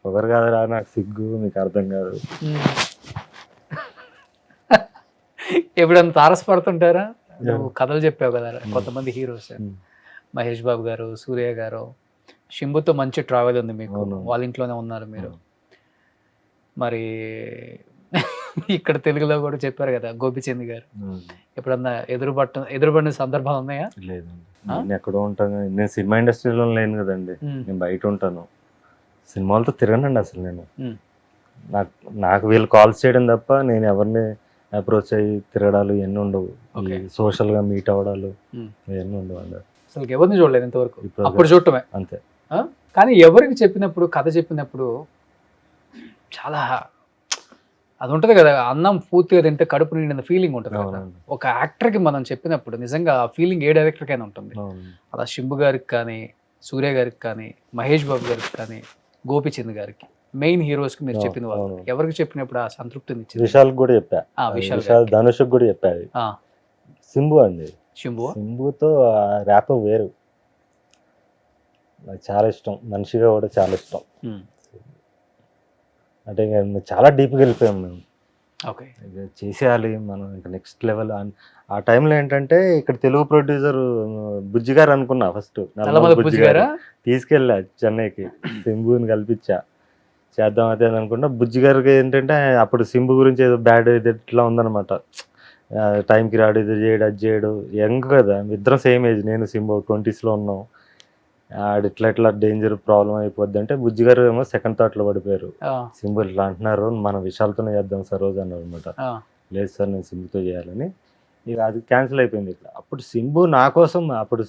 పొగరు కాదురా, నాకు సిగ్గు, మీకు అర్థం కాదు. ఎప్పుడన్నా తారసపడుతుంటారా? నువ్వు కథలు చెప్పావు కదా కొంతమంది హీరోస్, మహేష్ బాబు గారు, సూర్య గారు, శంభుతో మంచి ట్రావెల్ ఉంది మీకు, వాళ్ళ ఇంట్లోనే ఉన్నారు మీరు. మరి ఇక్కడ తెలుగులో కూడా చెప్పారు కదా గోపిచంద్ గారు, ఎప్పుడన్నా ఎదురుపడిన సందర్భాలు ఉన్నాయా? లేదండి, నేను ఎక్కడో ఉంటాను. నేను సినిమా ఇండస్ట్రీలో లేను కదండి, నేను బయట ఉంటాను. సినిమాలతో తిరగనండి అసలు నేను. నాకు వీళ్ళు కాల్స్ చేయడం తప్ప నేను ఎవరిని అప్రోచ్ అయ్యి తిరగడాలు ఇవన్నీ ఉండవు. సోషల్ గా మీట్ అవ్వడాలు ఇవన్నీ ఉండవు అండి. అసలు ఎవరిని చూడలేదు ఇంతవరకు, అప్పుడు చూడటమే అంతే. కానీ ఎవరికి చెప్పినప్పుడు, కథ చెప్పినప్పుడు చాలా అది ఉంటుంది కదా, అన్నం పూర్తిగా తింటే కడుపు నిండిన ఫీలింగ్ ఉంటుంది కదా. ఒక యాక్టర్కి మనం చెప్పినప్పుడు నిజంగా ఆ ఫీలింగ్ ఏ డైరెక్టర్కైనా ఉంటుంది. అలా శంభు గారికి కానీ, సూర్య గారికి కానీ, మహేష్ బాబు గారికి కానీ, గోపిచంద్ గారికి, మెయిన్ హీరోస్ కి మీరు చెప్పిన వాళ్ళు ఎవరికి చెప్పినప్పుడు ఆ సంతృప్తిని ఇచ్చింది? విశాల్ కూడా చెప్పా, విశాల్, ధనుష్ కూడా చెప్పాది. సింబు అండి, సింబుతో ర్యాప్ వేరు, నాకు చాలా ఇష్టం. మనిషిగా కూడా చాలా ఇష్టం. అంటే చాలా డీప్గా వెళ్ళిపోయాం మేము. చేసేయాలి మనం ఇంకా నెక్స్ట్ లెవెల్. ఆ టైంలో ఏంటంటే ఇక్కడ తెలుగు ప్రొడ్యూసర్ బుజ్జి గారు అనుకున్నా ఫస్ట్, తీసుకెళ్ళా చెన్నైకి, సింబుని కల్పించా చేద్దాం అదే అనుకుంటా. బుజ్జి గారికి ఏంటంటే అప్పుడు సింబు గురించి ఏదో బ్యాడ్ ఇది ఇట్లా ఉందన్నమాట, టైంకి రాడు, ఇది చేయడు అది చేయడు. యంగ్ కదా ఇద్దరం, సేమ్ ఏజ్, నేను సింబు 20s లో ఉన్నాం. ఆడు ఇట్లా డేంజర్ ప్రాబ్లం అయిపోద్ది అంటే బుజ్జి గారు ఏమో సెకండ్ థాట్ లో పడిపోయారు. సింబు ఇట్లా అంటున్నారు, మనం విశాల్తోనే చేద్దాం సరోజ్ అన్నారు అనమాట. లేదు సార్ నేను సింబుతో చేయాలని ఇక అది క్యాన్సిల్ అయిపోయింది ఇట్లా. అప్పుడు సింబు నా కోసం, అప్పుడు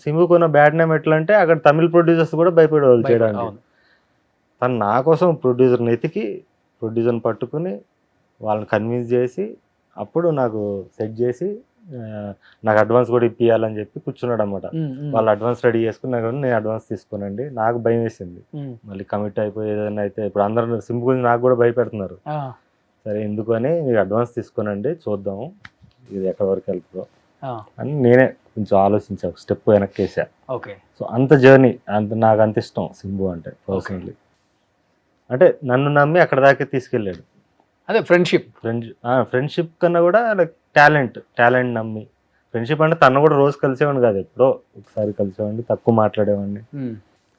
సింబుకున్న బ్యాడ్ నేమ్ ఎట్లా అంటే అక్కడ తమిళ ప్రొడ్యూసర్స్ కూడా భయపడేవాళ్ళు చేయడానికి. అవును. తను నా కోసం ప్రొడ్యూసర్ని ఎతికి ప్రొడ్యూసర్ని పట్టుకుని వాళ్ళని కన్విన్స్ చేసి అప్పుడు నాకు సెట్ చేసి నాకు అడ్వాన్స్ కూడా ఇప్పియాలని చెప్పి కూర్చున్నాడు అనమాట. వాళ్ళు అడ్వాన్స్ రెడీ చేసుకున్నా కానీ నేను అడ్వాన్స్ తీసుకోనండి. నాకు భయం వేసింది మళ్ళీ కమిట్ అయిపోయి ఏదైనా అయితే. ఇప్పుడు అందరూ సింబు గురించి నాకు కూడా భయపెడుతున్నారు. సరే ఎందుకు అని మీరు అడ్వాన్స్ తీసుకోనండి, చూద్దాం ఇది ఎక్కడి వరకు వెళ్తుందో అని నేనే కొంచెం ఆలోచించా, ఒక స్టెప్ వెనక్కి వేసా. సో అంత జర్నీ నాకు అంత ఇష్టం సింబు అంటే పర్సనల్లీ. అంటే నన్ను నమ్మి అక్కడ దాకా తీసుకెళ్ళాడు. అదే ఫ్రెండ్షిప్ కన్నా కూడా లైక్ టాలెంట్ నమ్మి. ఫ్రెండ్షిప్ అంటే తను కూడా రోజు కలిసేవాడిని కాదు, ఎప్పుడో ఒకసారి కలిసేవాడిని, తక్కువ మాట్లాడేవాడిని.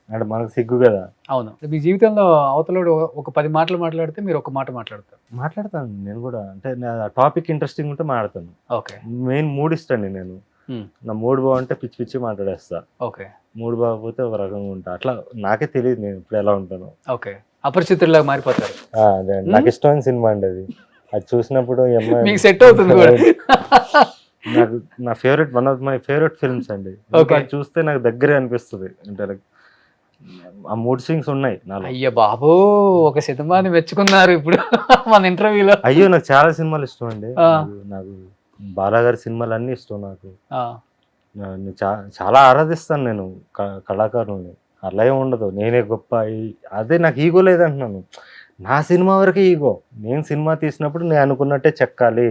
అంటే మనకు సిగ్గు కదా. అవును. మీ జీవితంలో అవతలోడు ఒక 10 మాటలు మాట్లాడితే మీరు ఒక మాట మాట్లాడతాను నేను కూడా. అంటే నా టాపిక్ ఇంట్రెస్టింగ్ ఉంటే మాట్లాడతాను. మెయిన్ మూడ్ ఇష్టండి నేను. నా మూడ్ బాగుంటే పిచ్చి పిచ్చి మాట్లాడేస్తా. మూడ్ బాగపోతే ఒక రకంగా ఉంటా. అట్లా నాకే తెలియదు నేను ఇప్పుడు ఎలా ఉంటాను. అపరిచితుల్లాగా మారిపోతారు. అదే నాకు ఇష్టమైన సినిమా అండి అది. అది చూసినప్పుడు మీకు సెట్ అవుతుంది కూడా. నాకు నా favourite, one of my favourite films అండి. చూస్తే నాకు దగ్గరే అనిపిస్తుంది. అంటే ఆ మూడ్ స్వింగ్స్ ఉన్నాయి నాలో. అయ్యో బాబు, ఒక సినిమాని మెచ్చుకున్నారు ఇప్పుడు మన ఇంటర్వ్యూలో. అయ్యో నాకు చాలా సినిమాలు ఇష్టం అండి. నాకు బాలాగారి సినిమాలు అన్ని ఇష్టం. నాకు చాలా ఆరాధిస్తాను నేను కళాకారుల్ని. అలా ఏమి ఉండదు నేనే గొప్ప, అదే నాకు ఈగో లేదంటున్నాను. నా సినిమా వరకే ఈగో. నేను సినిమా తీసినప్పుడు నేను అనుకున్నట్టే చెక్కాలి,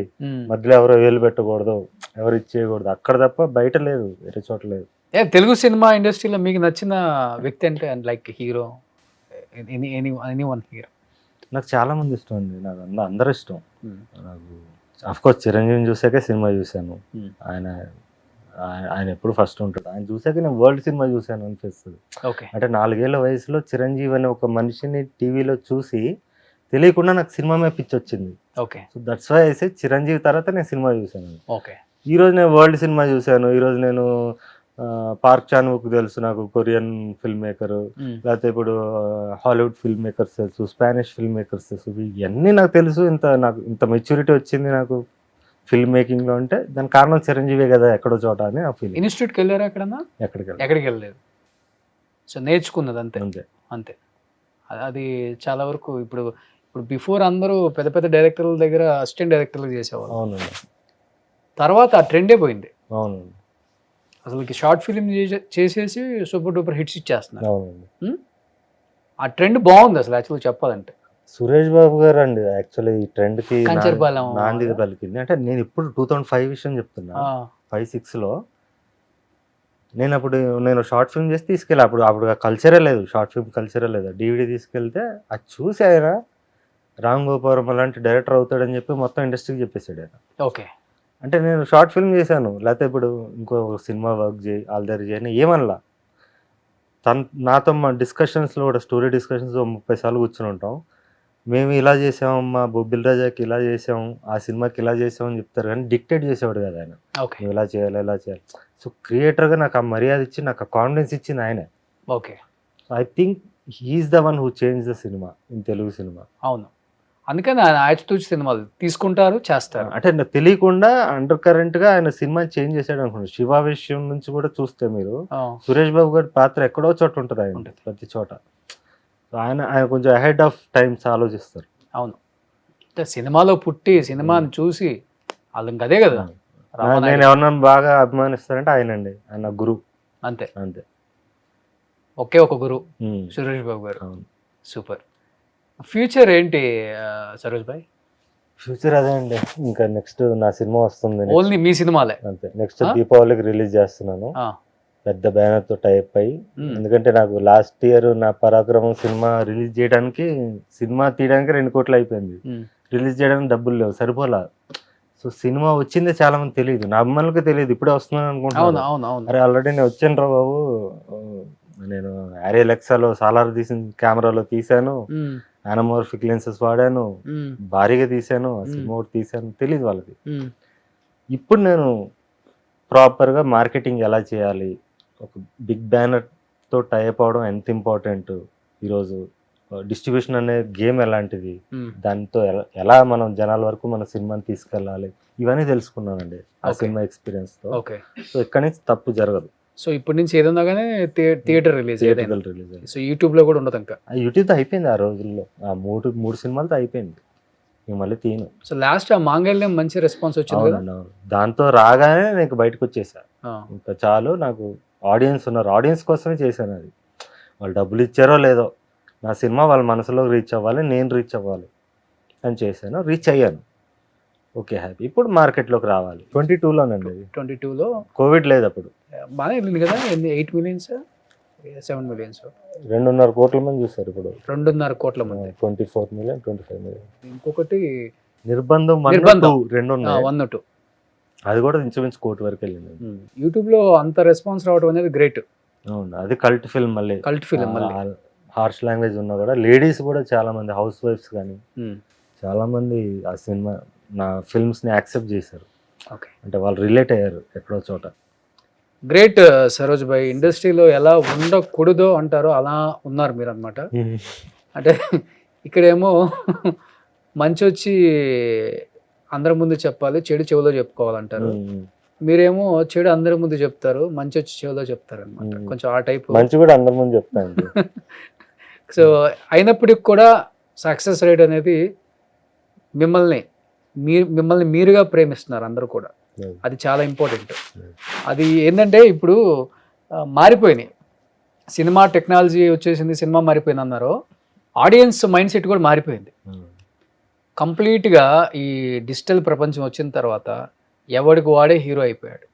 మధ్యలో ఎవరో వేలు పెట్టకూడదు, ఎవరు ఇచ్చేయకూడదు, అక్కడ తప్ప బయట లేదు, వేరే చోట లేదు. తెలుగు సినిమా ఇండస్ట్రీలో మీకు నచ్చిన వ్యక్తి అంటే లైక్ హీరో, ఎనీవన్ హీరో? నాకు చాలా మంది ఇష్టం అండి. నాకు అందరూ ఇష్టం. నాకు అఫ్కోర్స్ చిరంజీవిని చూసాకే సినిమా చూశాను. ఆయన ఎప్పుడు ఫస్ట్ ఉంటాడు. ఆయన చూసాక నేను వరల్డ్ సినిమా చూశాను అనిపిస్తుంది. అంటే 4 ఏళ్ల వయసులో చిరంజీవి అనే ఒక మనిషిని టీవీలో చూసి తెలియకుండా నాకు సినిమా మీద పిచ్చి వచ్చింది. So that's why I say Chiranjeevi తర్వాత నేను సినిమా చూశాను. ఈ రోజు నేను వరల్డ్ సినిమా చూశాను. ఈరోజు నేను పార్క్ చాన్ వుక్ తెలుసు నాకు, కొరియన్ ఫిల్మ్ మేకర్. లేకపోతే ఇప్పుడు హాలీవుడ్ ఫిల్మ్ మేకర్స్ తెలుసు, స్పానిష్ ఫిల్మ్ మేకర్స్ తెలుసు. ఇవన్నీ నాకు తెలుసు. నాకు ఇంత మెచ్యూరిటీ వచ్చింది నాకు ఫిల్మ్ మేకింగ్ లో అంటే దాని కారణం చిరంజీవి కదా ఎక్కడో చోట అని ఆ ఫీల్. ఇన్స్టిట్యూట్కి వెళ్ళారా ఎక్కడన్నా? ఎక్కడికి వెళ్ళలేదు. సో నేర్చుకున్నది అంతే. అది చాలా వరకు ఇప్పుడు బిఫోర్ అందరూ పెద్ద పెద్ద డైరెక్టర్ల దగ్గర అసిస్టెంట్ డైరెక్టర్లు చేసేవాళ్ళు. అవునండి. తర్వాత ఆ ట్రెండే పోయింది. అవునండి. అసలు షార్ట్ ఫిల్మ్ చేసేసి సూపర్ డూపర్ హిట్స్ ఇచ్చేస్తున్నారు. ఆ ట్రెండ్ బాగుంది అసలు యాక్చువల్గా చెప్పాలంటే. సురేష్ బాబు గారు అండి యాక్చువల్లీ ఈ ట్రెండ్ కి నాంది పలికింది. అంటే నేను ఇప్పుడు 2005 విషయం చెప్తున్నా. 5-6లో నేను షార్ట్ ఫిల్మ్ చేసి తీసుకెళ్ళి అప్పుడు కల్చరే లేదు, షార్ట్ ఫిల్మ్ కల్చరే లేదు. DVD తీసుకెళ్తే అది చూసి ఆయన రామ్ గోపాల్ లాంటి డైరెక్టర్ అవుతాడని చెప్పి మొత్తం ఇండస్ట్రీకి చెప్పేసాడు ఆయన. అంటే నేను షార్ట్ ఫిల్మ్ చేశాను, లేకపోతే ఇప్పుడు ఇంకో సినిమా వర్క్ చేయి ఆల్దరి చేయని ఏమనలా. నాతో మా డిస్కషన్స్లో కూడా స్టోరీ డిస్కషన్స్ 30 సార్లు కూర్చొని ఉంటాం. మేము ఇలా చేసాం, మా బొబ్బిల్ రాజాకి ఇలా చేసాం, ఆ సినిమాకి ఇలా చేసాం అని చెప్తారు, కానీ డిక్టేట్ చేసేవాడు కదా ఆయన. నువ్వు ఇలా చేయాలి. సో క్రియేటర్గా నాకు ఆ మర్యాద ఇచ్చి నాకు ఆ కాన్ఫిడెన్స్ ఇచ్చింది ఆయనే. I think he's the one who change the cinema in Telugu cinema. అవును, అందుకని ఆయన ఆచితూచి సినిమాలు తీసుకుంటారు, చేస్తారు. అంటే నాకు తెలియకుండా అండర్ కరెంట్ గా ఆయన సినిమా చేంజ్ చేశాడు అనుకోండి. శివ విషయం నుంచి కూడా చూస్తే మీరు సురేష్ బాబు గారి పాత్ర ఎక్కడో చోట ఉంటుంది ఆయన, ప్రతి చోట. ఆయన కొంచెం అహెడ్ ఆఫ్ టైమ్స్ ఆలోచిస్తారు. అవును, అంటే సినిమాలో పుట్టి సినిమాని చూసి వాళ్ళు అదే కదా. నేను ఎవరన్నా బాగా అభిమానిస్తారంటే ఆయనండి, ఆయన గురువు. అంతే. ఒకే ఒక గురువు సురేష్ బాబు గారు. సూపర్. ఫ్యూచర్ ఏంటి సరోజ్ భాయ్? ఫ్యూచర్ అదే అండి, ఇంకా నెక్స్ట్ నా సినిమా వస్తుంది. ఓన్లీ మీ సినిమాలే? అంతే. నెక్స్ట్ దీపావళికి రిలీజ్ చేస్తున్నాను, పెద్ద బ్యానర్ తో టైప్ అయ్యి. ఎందుకంటే నాకు లాస్ట్ ఇయర్ నా పరాక్రమం సినిమా రిలీజ్ చేయడానికి, సినిమా తీయడానికి 2 కోట్లు అయిపోయింది. రిలీజ్ చేయడానికి డబ్బులు లేవు, సరిపోలా. సో సినిమా వచ్చిందే చాలా మంది తెలియదు, నా అమ్మాయిలకి తెలియదు, ఇప్పుడే వస్తున్నాను అనుకుంటున్నాను. అరే ఆల్రెడీ నేను వచ్చాను రా బాబు, నేను Ariel Alexa సాలార్ తీసిన కెమెరాలో తీసాను, యానమోర్ఫిక్ లెన్సెస్ వాడాను, భారీగా తీసాను, సినిమా తీసాను, తెలియదు వాళ్ళకి. ఇప్పుడు నేను ప్రాపర్గా మార్కెటింగ్ ఎలా చేయాలి, ఒక బిగ్ బ్యానర్తో టైప్ అవడం ఎంత ఇంపార్టెంట్ ఈరోజు డిస్ట్రిబ్యూషన్ అనే గేమ్ ఎలాంటిది, ఉమ్. దాంతో ఎలా మనం జనాల వరకు మన సినిమాని తీసుకెళ్ళాలి, ఇవన్నీ తెలుసుకున్నానండి ఆ Okay. సినిమా ఎక్స్పీరియన్స్తో. ఓకే. సో ఇక్కడి నుంచి తప్పు జరగదు. సో ఇప్పటి నుంచి ఏదన్నా కానీ థియేటర్ రిలీజ్ ఏదైనా. థియేటర్కల్ రిలీజ్ అయింది. సో యూట్యూబ్లో కూడా ఉండదు ఇంకా. ఆ యూట్యూబ్తో అయిపోయింది ఆ రోజుల్లో, ఆ మూడు సినిమాలతో అయిపోయింది. నేను మళ్ళీ తీను. సో లాస్ట్ ఆ మాంగళ్యం మంచి రెస్పాన్స్ వచ్చింది కదా. అవునండి, అవును. దాంతో రాగానే నేను బయటకు వచ్చేసా. ఆ, ఇంకా చాలు, నాకు ఆడియన్స్ ఉన్నారు, ఆడియన్స్ కోసమే చేశాను అది. వాళ్ళు డబ్బులు ఇచ్చారో లేదో, నా సినిమా వాళ్ళ మనసులోకి రీచ్ అవ్వాలి, నేను రీచ్ అవ్వాలి అని చేశాను. రీచ్ అయ్యాను, ఓకే హ్యాపీ. ఇప్పుడు మార్కెట్లోకి రావాలి. 22లోనండి అది. 22లో కోవిడ్ లేదు అప్పుడు. బాగానే వెళ్ళింది కదా. 8 millions 7 millions 2.5 కోట్ల మంది చూస్తారు ఇప్పుడు. 2.5 కోట్ల మంది. 24 million 25 million. ఇంకొకటి నిర్బంధం 1, నిర్బంధం. 2 రెండు ఉన్నాయి. 1, 2. అది కూడా ఇంచుమించు కోటి వరకు వెళ్ళింది. యూట్యూబ్లో అంత రెస్పాన్స్ రావడం అనేది గ్రేట్. అవును, అది కల్ట్ ఫిల్మ్. మళ్ళీ కల్ట్ ఫిలిం మళ్ళీ. హార్ష్ లాంగ్వేజ్ ఉన్నా కూడా లేడీస్ కూడా చాలా మంది, హౌస్ వైఫ్స్ కానీ ఉమ్. చాలా మంది ఆ సినిమా, నా ఫిల్మ్స్ని యాక్సెప్ట్ చేశారు. ఓకే. అంటే వాళ్ళు రిలేట్ అయ్యారు ఎక్కడో చోట. గ్రేట్ సరోజ్ భాయ్. ఇండస్ట్రీలో ఎలా ఉండకూడదో అంటారో అలా ఉన్నారు మీరు అనమాట. అంటే ఇక్కడేమో మంచి వచ్చి అందరి ముందు చెప్పాలి, చెడు చెవిలో చెప్పుకోవాలంటారు. మీరేమో చెడు అందరి ముందు చెప్తారు, మంచి వచ్చి చెవిలో చెప్తారు అనమాట. కొంచెం ఆ టైప్. మంచి కూడా అందరి ముందు చెప్తాను. సో అయినప్పటికి కూడా సక్సెస్ రేట్ అనేది మిమ్మల్ని మీరుగా ప్రేమిస్తున్నారు అందరూ కూడా. అది చాలా ఇంపార్టెంట్. అది ఏంటంటే ఇప్పుడు మారిపోయినాయి, సినిమా టెక్నాలజీ వచ్చేసింది, సినిమా మారిపోయింది అన్నారు. ఆడియన్స్ మైండ్ సెట్ కూడా మారిపోయింది కంప్లీట్గా. ఈ డిజిటల్ ప్రపంచం వచ్చిన తర్వాత ఎవడికి వాడే హీరో అయిపోయాడు,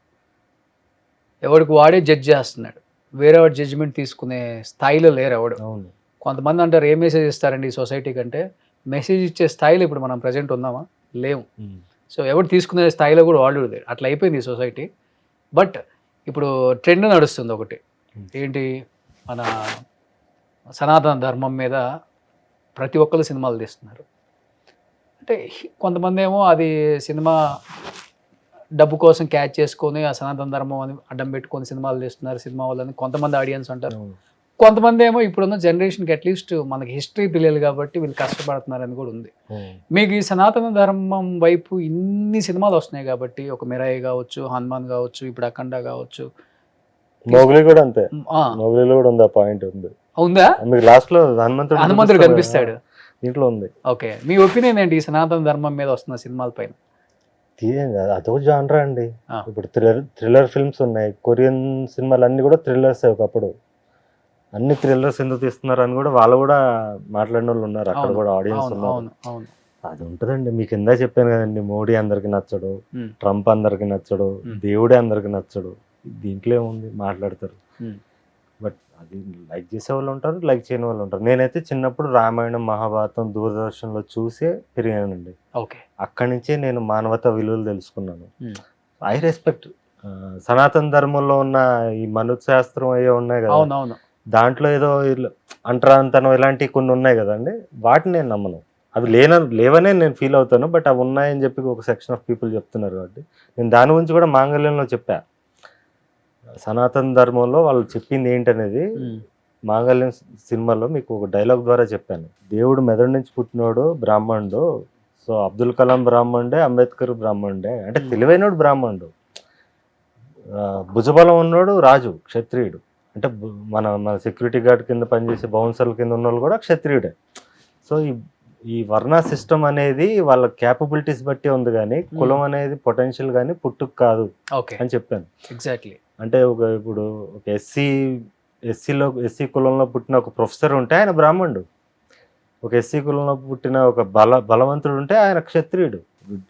ఎవడికి వాడే జడ్జ్ చేస్తున్నాడు. వేరే వాడు జడ్జిమెంట్ తీసుకునే స్థాయిలో లేరు ఎవడు. కొంతమంది అంటారు ఏ మెసేజ్ ఇస్తారండి ఈ సొసైటీ కంటే. మెసేజ్ ఇచ్చే స్థాయిలో ఇప్పుడు మనం ప్రజెంట్ ఉన్నామా? లేవు. సో ఎవరు తీసుకునే స్థాయిలో కూడా వాళ్ళు లేరు. అట్లా అయిపోయింది ఈ సొసైటీ. బట్ ఇప్పుడు ట్రెండ్ నడుస్తుంది ఒకటి, ఏంటి, మన సనాతన ధర్మం మీద ప్రతి ఒక్కరు సినిమాలు తీస్తున్నారు. అంటే కొంతమంది ఏమో అది సినిమా డబ్బు కోసం క్యాచ్ చేసుకొని ఆ సనాతన ధర్మం అని అడ్డం పెట్టుకొని సినిమాలు తీస్తున్నారు సినిమా వాళ్ళని కొంతమంది ఆడియన్స్ అంటారు. కొంతమంది ఏమో ఇప్పుడున్న జనరేషన్కి అట్లీస్ట్ మనకి హిస్టరీ తెలియదు కాబట్టి వీళ్ళు కష్టపడుతున్నారని కూడా ఉంది. మీకు ఈ సనాతన ధర్మం వైపు ఇన్ని సినిమాలు వస్తున్నాయి కాబట్టి, ఒక మిరాయి కావచ్చు, హనుమాన్ కావచ్చు, ఇప్పుడు అఖండ కావచ్చు, మోగ్లీ కూడా అంతే. మోగ్లీలో కూడా ఉంది ఆ పాయింట్ ఉంది. ఉందా? మీకు లాస్ట్ లో హనుమంతుడు కనిపిస్తాడు, దీంట్లో ఉంది. ఓకే. మీ ఒపీనియన్ ఏంటి ఈ సనాతన ధర్మం మీద వస్తున్న సినిమాల పైన? అదో జానరా అండి. ఇప్పుడు థ్రిల్లర్ ఫిల్మ్స్ ఉన్నాయి, కొరియన్ సినిమాలు అన్ని కూడా థ్రిల్లర్స్. ఒకప్పుడు అన్ని థ్రిల్లర్స్ ఎందుకు తీస్తున్నారు అని కూడా వాళ్ళు కూడా మాట్లాడిన వాళ్ళు ఉన్నారు అక్కడ కూడా, ఆడియన్స్ ఉన్నారు. అది ఉంటదండి. మీకు ఇందా చెప్పాను కదండి, మోడీ అందరికి నచ్చడు, ట్రంప్ అందరికి నచ్చడు, దేవుడే అందరికి నచ్చడు. దీంట్లో ఏముంది, మాట్లాడతారు. బట్ అది లైక్ చేసే వాళ్ళు ఉంటారు, లైక్ చేయని వాళ్ళు ఉంటారు. నేనైతే చిన్నప్పుడు రామాయణం, మహాభారతం దూరదర్శన్లో చూసే పెరిగానండి. అక్కడి నుంచే నేను మానవతా విలువలు తెలుసుకున్నాను. ఐ రెస్పెక్ట్ సనాతన ధర్మంలో ఉన్న ఈ మనుశాస్త్రం అయ్యే ఉన్నాయి కదా, దాంట్లో ఏదో అంటరాంతనం ఇలాంటివి కొన్ని ఉన్నాయి కదండి, వాటిని నేను నమ్మను. అవి లేవనే నేను ఫీల్ అవుతాను. బట్ అవి ఉన్నాయని చెప్పి ఒక సెక్షన్ ఆఫ్ పీపుల్ చెప్తున్నారు కాబట్టి నేను దాని గురించి కూడా మాంగళ్యంలో చెప్పా. సనాతన ధర్మంలో వాళ్ళు చెప్పింది ఏంటనేది మాంగళ్యం సినిమాలో మీకు ఒక డైలాగ్ ద్వారా చెప్పాను. దేవుడు మెదడు నుంచి పుట్టినోడు బ్రాహ్మణుడు. సో అబ్దుల్ కలాం బ్రాహ్మణుడే, అంబేద్కర్ బ్రాహ్మణుడే. అంటే తెలివైనోడు బ్రాహ్మణుడు, భుజబలం ఉన్నోడు రాజు, క్షత్రియుడు. అంటే మన సెక్యూరిటీ గార్డ్ కింద పనిచేసే బౌన్సర్ల కింద ఉన్న వాళ్ళు కూడా క్షత్రియుడే. సో ఈ వర్ణ సిస్టమ్ అనేది వాళ్ళ క్యాపబిలిటీస్ బట్టి ఉంది, కానీ కులం అనేది పొటెన్షియల్ కానీ పుట్టుకు కాదు అని చెప్పాను. ఎగ్జాక్ట్లీ. అంటే ఇప్పుడు ఒక ఎస్సీ కులంలో పుట్టిన ఒక ప్రొఫెసర్ ఉంటే ఆయన బ్రాహ్మణుడు, ఒక ఎస్సీ కులంలో పుట్టిన ఒక బలవంతుడు ఉంటే ఆయన క్షత్రియుడు.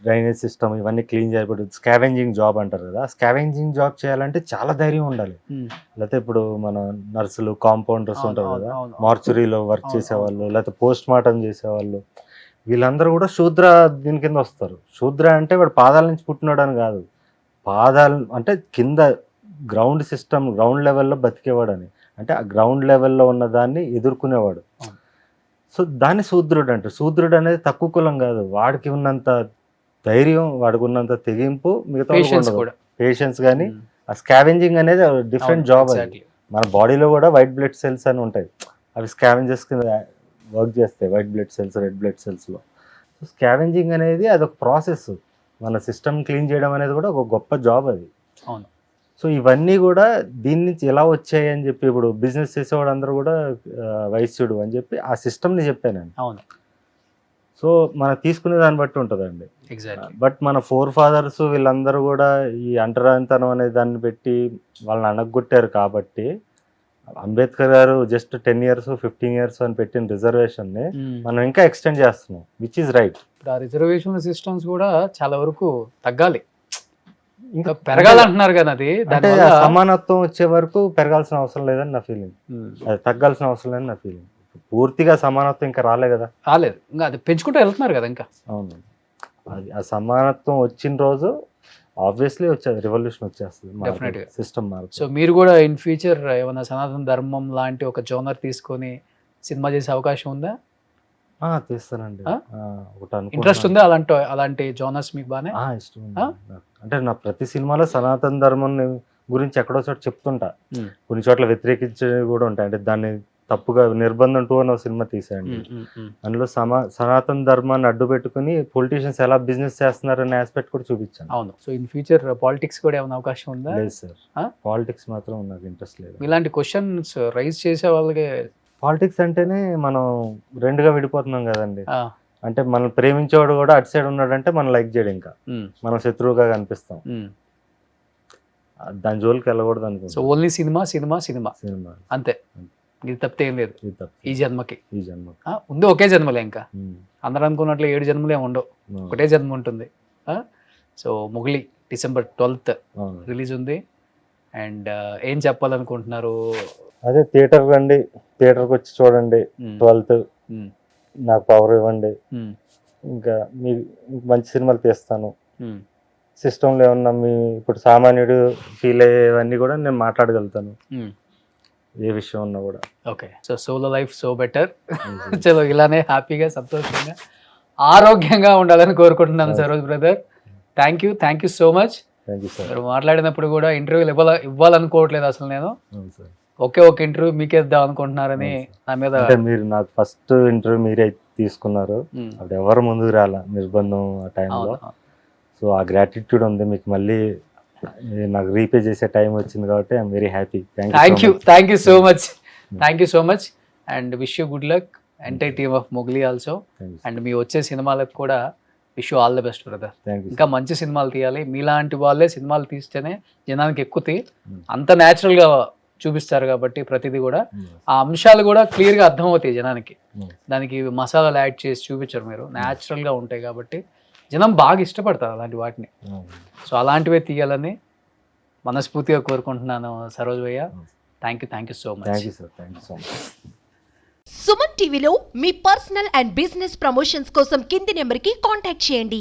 డ్రైనేజ్ సిస్టమ్ ఇవన్నీ క్లీన్ చేయబడి స్కావెంజింగ్ జాబ్ అంటారు కదా, స్కావెంజింగ్ జాబ్ చేయాలంటే చాలా ధైర్యం ఉండాలి. లేకపోతే ఇప్పుడు మన నర్సులు, కాంపౌండర్స్ ఉంటారు కదా, మార్చురీలో వర్క్ చేసేవాళ్ళు, లేకపోతే పోస్ట్ మార్టం చేసేవాళ్ళు, వీళ్ళందరూ కూడా శూద్ర దీని కింద వస్తారు. శూద్ర అంటే వాడు పాదాల నుంచి పుట్టినాడు అని కాదు, పాదాలు అంటే కింద గ్రౌండ్ సిస్టమ్, గ్రౌండ్ లెవెల్లో బతికేవాడు అని. అంటే ఆ గ్రౌండ్ లెవెల్లో ఉన్న దాన్ని ఎదుర్కొనేవాడు. సో దాన్ని శూద్రుడు అంటారు. శూద్రుడు అనేది తక్కువ కులం కాదు, వాడికి ఉన్నంత ధైర్యం, వాడికి ఉన్నంత తెగింపు మిగతా పేషెన్స్. కానీ ఆ స్కావెంజింగ్ అనేది డిఫరెంట్ జాబ్. అది మన బాడీలో కూడా వైట్ బ్లడ్ సెల్స్ అని ఉంటాయి, అవి స్కావెంజర్స్ కింద వర్క్ చేస్తాయి white blood cells, red blood సెల్స్లో. సో స్కావెంజింగ్ అనేది అదొక ప్రాసెస్. మన సిస్టమ్ క్లీన్ చేయడం అనేది కూడా ఒక గొప్ప జాబ్ అది. అవును. సో ఇవన్నీ కూడా దీని నుంచి ఎలా వచ్చాయి అని చెప్పి ఇప్పుడు బిజినెస్ చేసేవాడు అందరూ కూడా వైశ్యుడు అని చెప్పి ఆ సిస్టమ్ని చెప్పానండి. అవును, సో మనం తీసుకునే దాన్ని బట్టి ఉంటుందండి. ఎగ్జాక్ట్లీ. బట్ మన ఫాదర్స్ వీళ్ళందరూ కూడా ఈ అంటరానితనం అనే దాన్ని పెట్టి వాళ్ళని అణగొట్టారు కాబట్టి అంబేద్కర్ గారు జస్ట్ 10 years 15 years అని పెట్టిన రిజర్వేషన్ని మనం ఇంకా ఎక్స్టెండ్ చేస్తున్నాం, విచ్ ఈజ్ రైట్. ఇప్పుడు ఆ రిజర్వేషన్ సిస్టమ్స్ కూడా చాలా వరకు తగ్గాలి, ఇంకా పెరగాలంటున్నారు కదా. అది అంటే దానివల్ల సమానత్వం వచ్చే వరకు పెరగాల్సిన అవసరం లేదని నా ఫీలింగ్, అది తగ్గాల్సిన అవసరం లేదని నా ఫీలింగ్. పూర్తిగా సమానత్వం ఇంకా రాలే కదా, రాలేదు, ఇంకా అది పెంచుకుంటూ వెళ్తున్నారు కదా ఇంకా. అవును, అది ఆ సమానత్వం వచ్చిన రోజు ఆబ్వియస్లీ వచ్చేది, రెవల్యూషన్ వచ్చేస్తుంది, Definitely. సిస్టమ్ సో మారుతుంది. మీరు కూడా ఇన్ ఫ్యూచర్ ఏమైనా సనాతన ధర్మం లాంటి ఒక జోనర్ తీసుకొని సినిమా చేసే అవకాశం ఉందా? తీస్తానండి. ఆ? ఒకటి ఇంట్రెస్ట్ ఉందా అలాంటి జోనర్స్ మీకు బానే? ఇష్టం ఉంది నాకు. అంటే నా ప్రతి సినిమాలో సనాతన ధర్మం గురించి ఎక్కడో చోట చెప్తుంటా, కొన్ని చోట్ల వ్యతిరేకించేవి కూడా ఉంటాయి. అంటే దాన్ని తప్పుగా నిర్బంధం 2 అనే సినిమా తీసాయండి. అందులో సనాతన ధర్మాన్ని అడ్డు పెట్టుకుని పొలిటీషియన్స్ ఎలా బిజినెస్ చేస్తున్నారనే ఆస్పెక్ట్ కూడా చూపించాను. అవును. సో ఇన్ ఫ్యూచర్ పాలిటిక్స్ కూడా ఏమైనా అవకాశం ఉందా? లేదు సార్, పాలిటిక్స్ మాత్రం నాకు ఇంట్రెస్ట్ లేదు. ఇలాంటి క్వశ్చన్స్ రైజ్ చేసే వాళ్ళకి పాలిటిక్స్ అంటేనే మనం రెండుగా విడిపోతున్నాం కదండి. అంటే మనం ప్రేమించేవాడు కూడా అటు సైడ్ ఉన్నాడంటే మనం లైక్ చేయడు, ఇంకా మనం శత్రువుగా కనిపిస్తాం. దాని జోలికి వెళ్ళకూడదు అనుకుంటా. So only cinema cinema cinema cinema అంతే, ఇది తప్పితే ఏం లేదు ఈ జన్మకి. ఈ జన్మ ఉంది ఒకే జన్మలే, ఇంకా అందరూ అనుకున్నట్లు 7 జన్మలే ఉండవు, ఒకటే జన్మ ఉంటుంది. సో మొగలి December 12th రిలీజ్ ఉంది. అండ్ ఏం చెప్పాలనుకుంటున్నారు? అదే థియేటర్ రండి, థియేటర్కి వచ్చి చూడండి 12th, నాకు పవర్ ఇవ్వండి. ఇంకా మీ మంచి సినిమాలు తీస్తాను. సిస్టంలో ఏమన్నా మీ ఇప్పుడు సామాన్యుడు ఫీల్ అయ్యేవన్నీ కూడా నేను మాట్లాడగలుగుతాను, ఏ విషయం ఉన్నా కూడా. Okay. So solo life so better. చలో ఇలానే హ్యాపీగా సంతోషంగా ఆరోగ్యంగా ఉండాలని కోరుకుంటున్నాను Saroj brother. Thank you so much. Thank you sir. మీరు మాట్లాడినప్పుడు కూడా ఇంటర్వ్యూలు ఇవ్వాలనుకోవట్లేదు అసలు నేను. ఒకే ఒక ఇంటర్వ్యూ మీకే ఇద్దాం అనుకుంటున్నారని నా మీద. అంటే మీరు నాకు ఫస్ట్ ఇంటర్వ్యూ మీరే తీసుకున్నారు, అప్పుడు ఎవరు ముందుకు రాలా నిర్బంధం ఆ టైంలో. సో ఆ గ్రాటిట్యూడ్ ఉంది మీకు, మళ్ళీ నాకు రీపే చేసే టైం వచ్చింది కాబట్టి I'm very happy. Thank you so much and wish you good luck entire team of Mogili also. And మీ వచ్చే సినిమాలకు కూడా wish you all the best brother. ఇంకా మంచి సినిమాలు తీయాలి, మీలాంటి వాళ్ళే సినిమాలు తీస్తేనే జనానికి ఎక్కుతాయి, అంత న్యాచురల్గా చూపిస్తారు కాబట్టి ప్రతిదీ కూడా ఆ అంశాలు కూడా క్లియర్గా అర్థమవుతాయి జనానికి. దానికి మసాలాలు యాడ్ చేసి చూపించరు మీరు, న్యాచురల్గా ఉంటాయి కాబట్టి జనం బాగా ఇష్టపడతారు అలాంటి వాటిని. సో అలాంటివే తీయాలని మనస్ఫూర్తిగా కోరుకుంటున్నాను సరోజ్ భయ్య. Thank you so much. Thank you sir, thank you so much. Suman టీవీలో మీ పర్సనల్ అండ్ బిజినెస్ ప్రమోషన్స్ కోసం కింది నెంబర్కి కాంటాక్ట్ చేయండి.